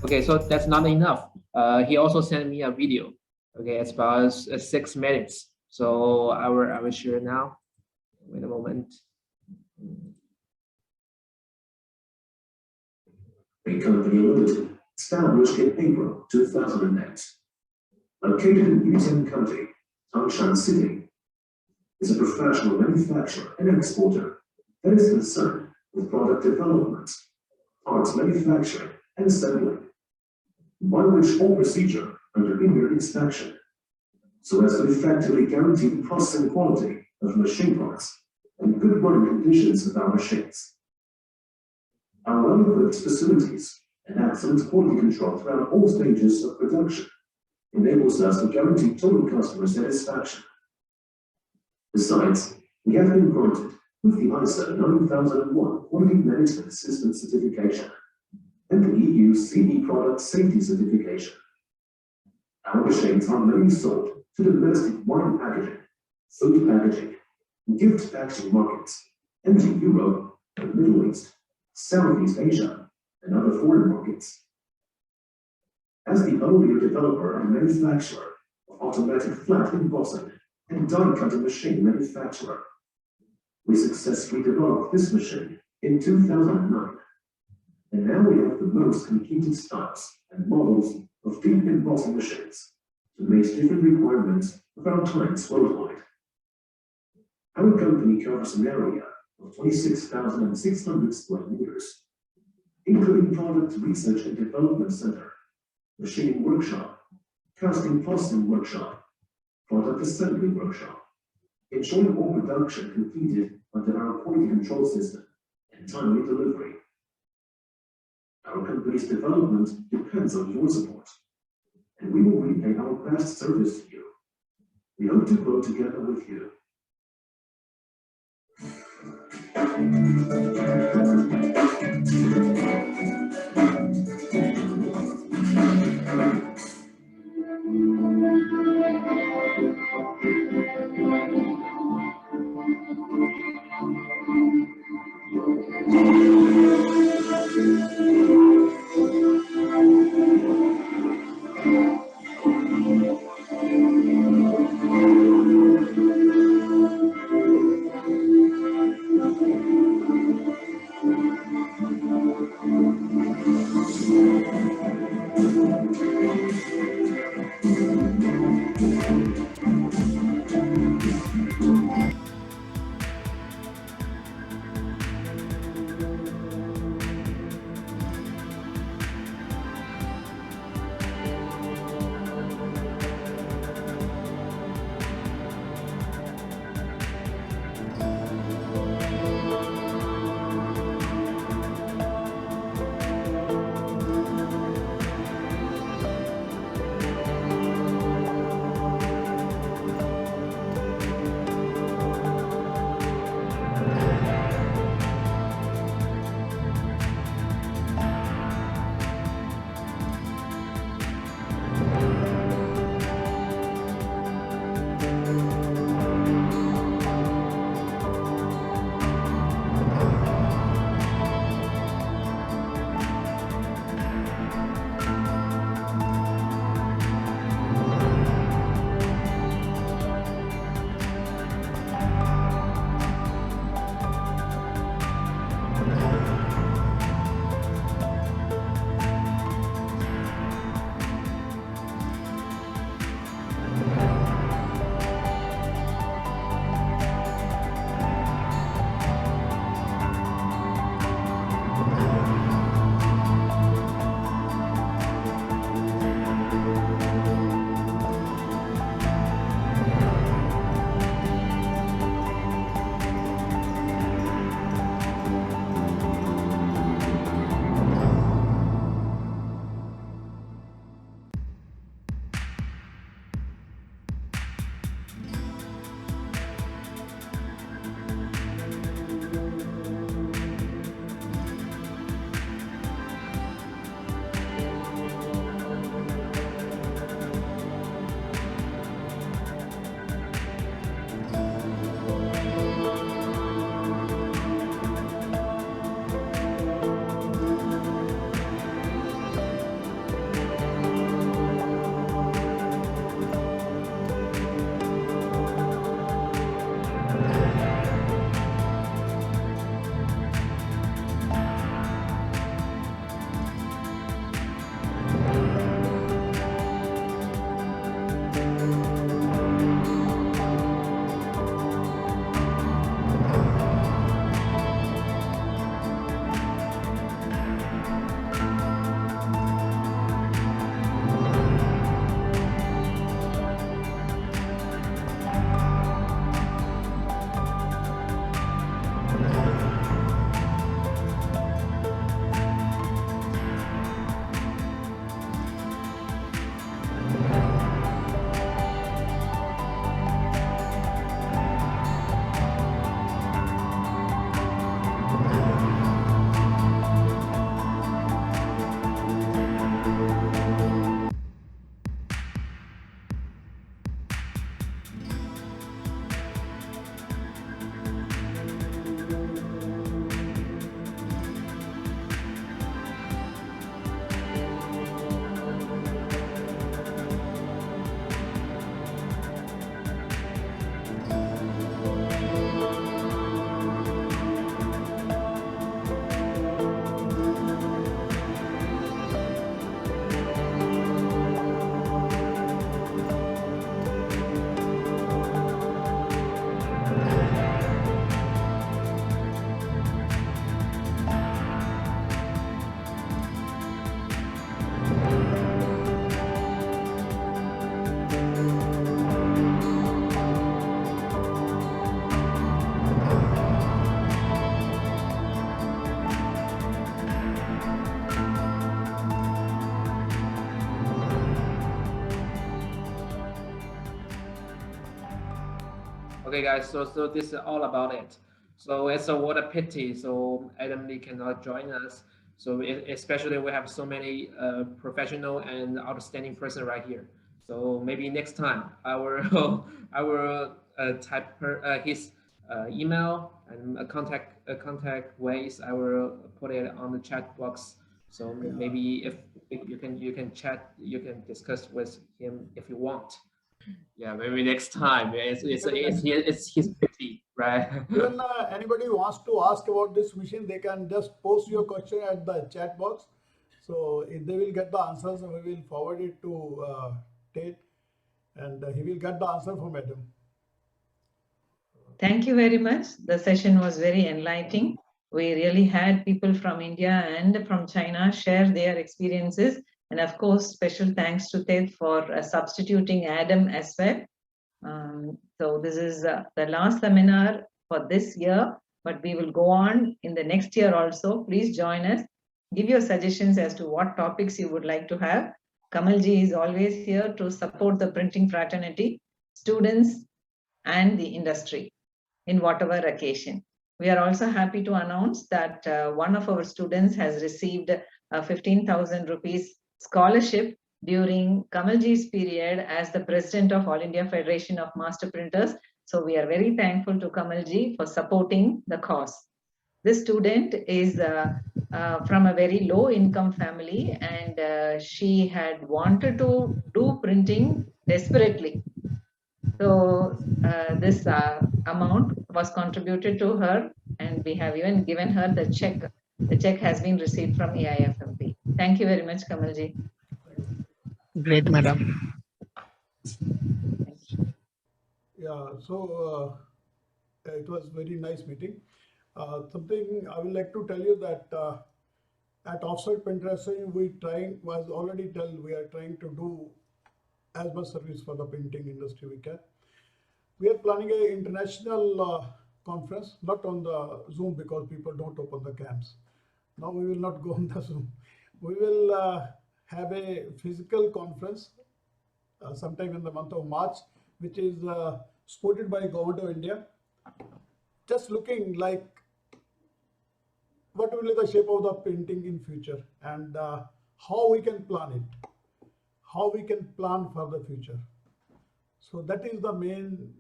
Okay, so that's not enough. He also sent me a video. Okay, it's about 6 minutes. So I will share now. Wait a moment. A company limited, established in April 2008. Located in Yuzhen County, Tangshan City, is a professional manufacturer and exporter that is concerned with product development, parts manufacturing, and assembly, one which all procedure under inward inspection, so as to effectively guarantee the processing quality of machine parts and good running conditions of our machines. Our well-equipped facilities and excellent quality control throughout all stages of production enables us to guarantee total customer satisfaction. Besides, we have been granted with the ISO 9001 Quality Management System certification and the EU CE Product Safety certification. Our machines are mainly sold to domestic wine packaging, food packaging, gift packaging markets, and to Europe, the Middle East, Southeast Asia, and other foreign markets. As the only developer and manufacturer of automatic flat embossing and die-cutting machine manufacturer, we successfully developed this machine in 2009. And now we have the most completed styles and models of deep embossing machines to meet different requirements of our clients worldwide. Our company covers an area of 26,600 square meters, including product research and development center, machining workshop, casting processing workshop, product assembly workshop, ensuring all production completed under our quality control system and timely delivery. Our company's development depends on your support, and we will repay our best service to you. We hope to grow together with you. Okay, guys. So this is all about it. So it's a what a pity. So Adam Lee cannot join us. So especially we have so many professional and outstanding person right here. So maybe next time I will I will type his email and contact ways. I will put it on the chat box. So maybe if you can chat, you can discuss with him if you want. Yeah, maybe next time. It's his pity, right? Even anybody who wants to ask about this machine, they can just post your question at the chat box. So if they will get the answers, we will forward it to Tate, and he will get the answer from Adam. Thank you very much. The session was very enlightening. We really had people from India and from China share their experiences. And of course, special thanks to Tate for substituting Adam as well. So this is the last seminar for this year, but we will go on in the next year also. Please join us. Give your suggestions as to what topics you would like to have. Kamalji is always here to support the printing fraternity, students, and the industry in whatever occasion. We are also happy to announce that one of our students has received a 15,000 rupees scholarship during Kamalji's period as the president of All India Federation of Master Printers. So we are very thankful to Kamalji for supporting the cause. This student is from a very low income family, and she had wanted to do printing desperately. So this amount was contributed to her, and we have even given her the check. The check has been received from AIFMP. Thank you very much, Kamalji. Great, madam. Yeah, so it was very nice meeting. Something I would like to tell you that at Offsite Printing, we are trying to do as much service for the printing industry we can. We are planning an international conference, not on the Zoom because people don't open the cams. Now we will not go on the Zoom. We will have a physical conference sometime in the month of March, which is supported by Government of India. Just looking like what will be the shape of the printing in future and how we can plan it, how we can plan for the future. So that is the main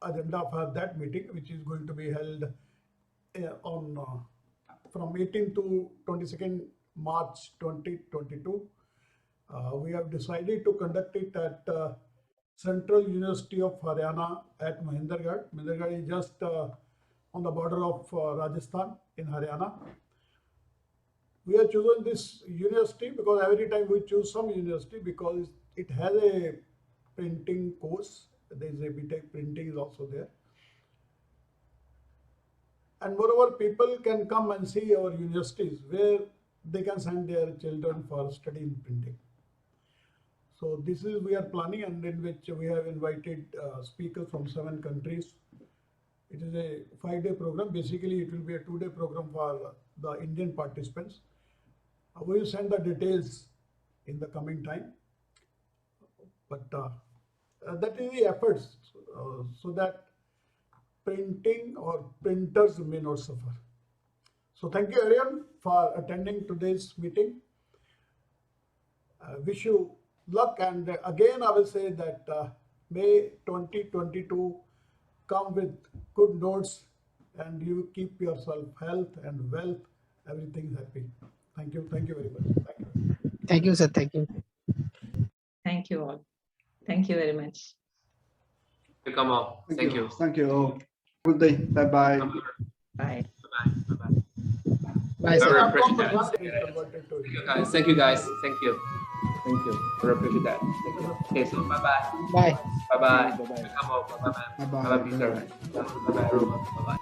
agenda for that meeting, which is going to be held on from 18 to 22nd March 2022. We have decided to conduct it at Central University of Haryana at Mahendragarh. Mahendragarh is just on the border of Rajasthan in Haryana. We have chosen this university because every time we choose some university because it has a printing course. There is a BTech printing is also there. And moreover, people can come and see our universities where they can send their children for studying printing. So this is we are planning, and in which we have invited speakers from 7 countries. It is a 5-day program. Basically, it will be a 2-day program for the Indian participants. We will send the details in the coming time. But that is the efforts so that printing or printers may not suffer. So thank you everyone for attending today's meeting. Wish you luck, and again I will say that May 2022 come with good notes, and you keep yourself health and wealth, everything happy. Thank you very much. Thank you. Thank you, sir. Thank you. Thank you all. Thank you very much. Come on. Thank you. Thank you. Good day. Bye-bye. Bye. Bye-bye. Bye, sir. I appreciate that. Thank you, guys. Thank you, guys. Thank you. Thank you. I appreciate that. Thank you. Okay, so bye-bye. Bye. Bye-bye. Bye-bye. Come on. Bye-bye. Bye-bye. Bye-bye, Peter. Bye-bye, everyone. Bye-bye.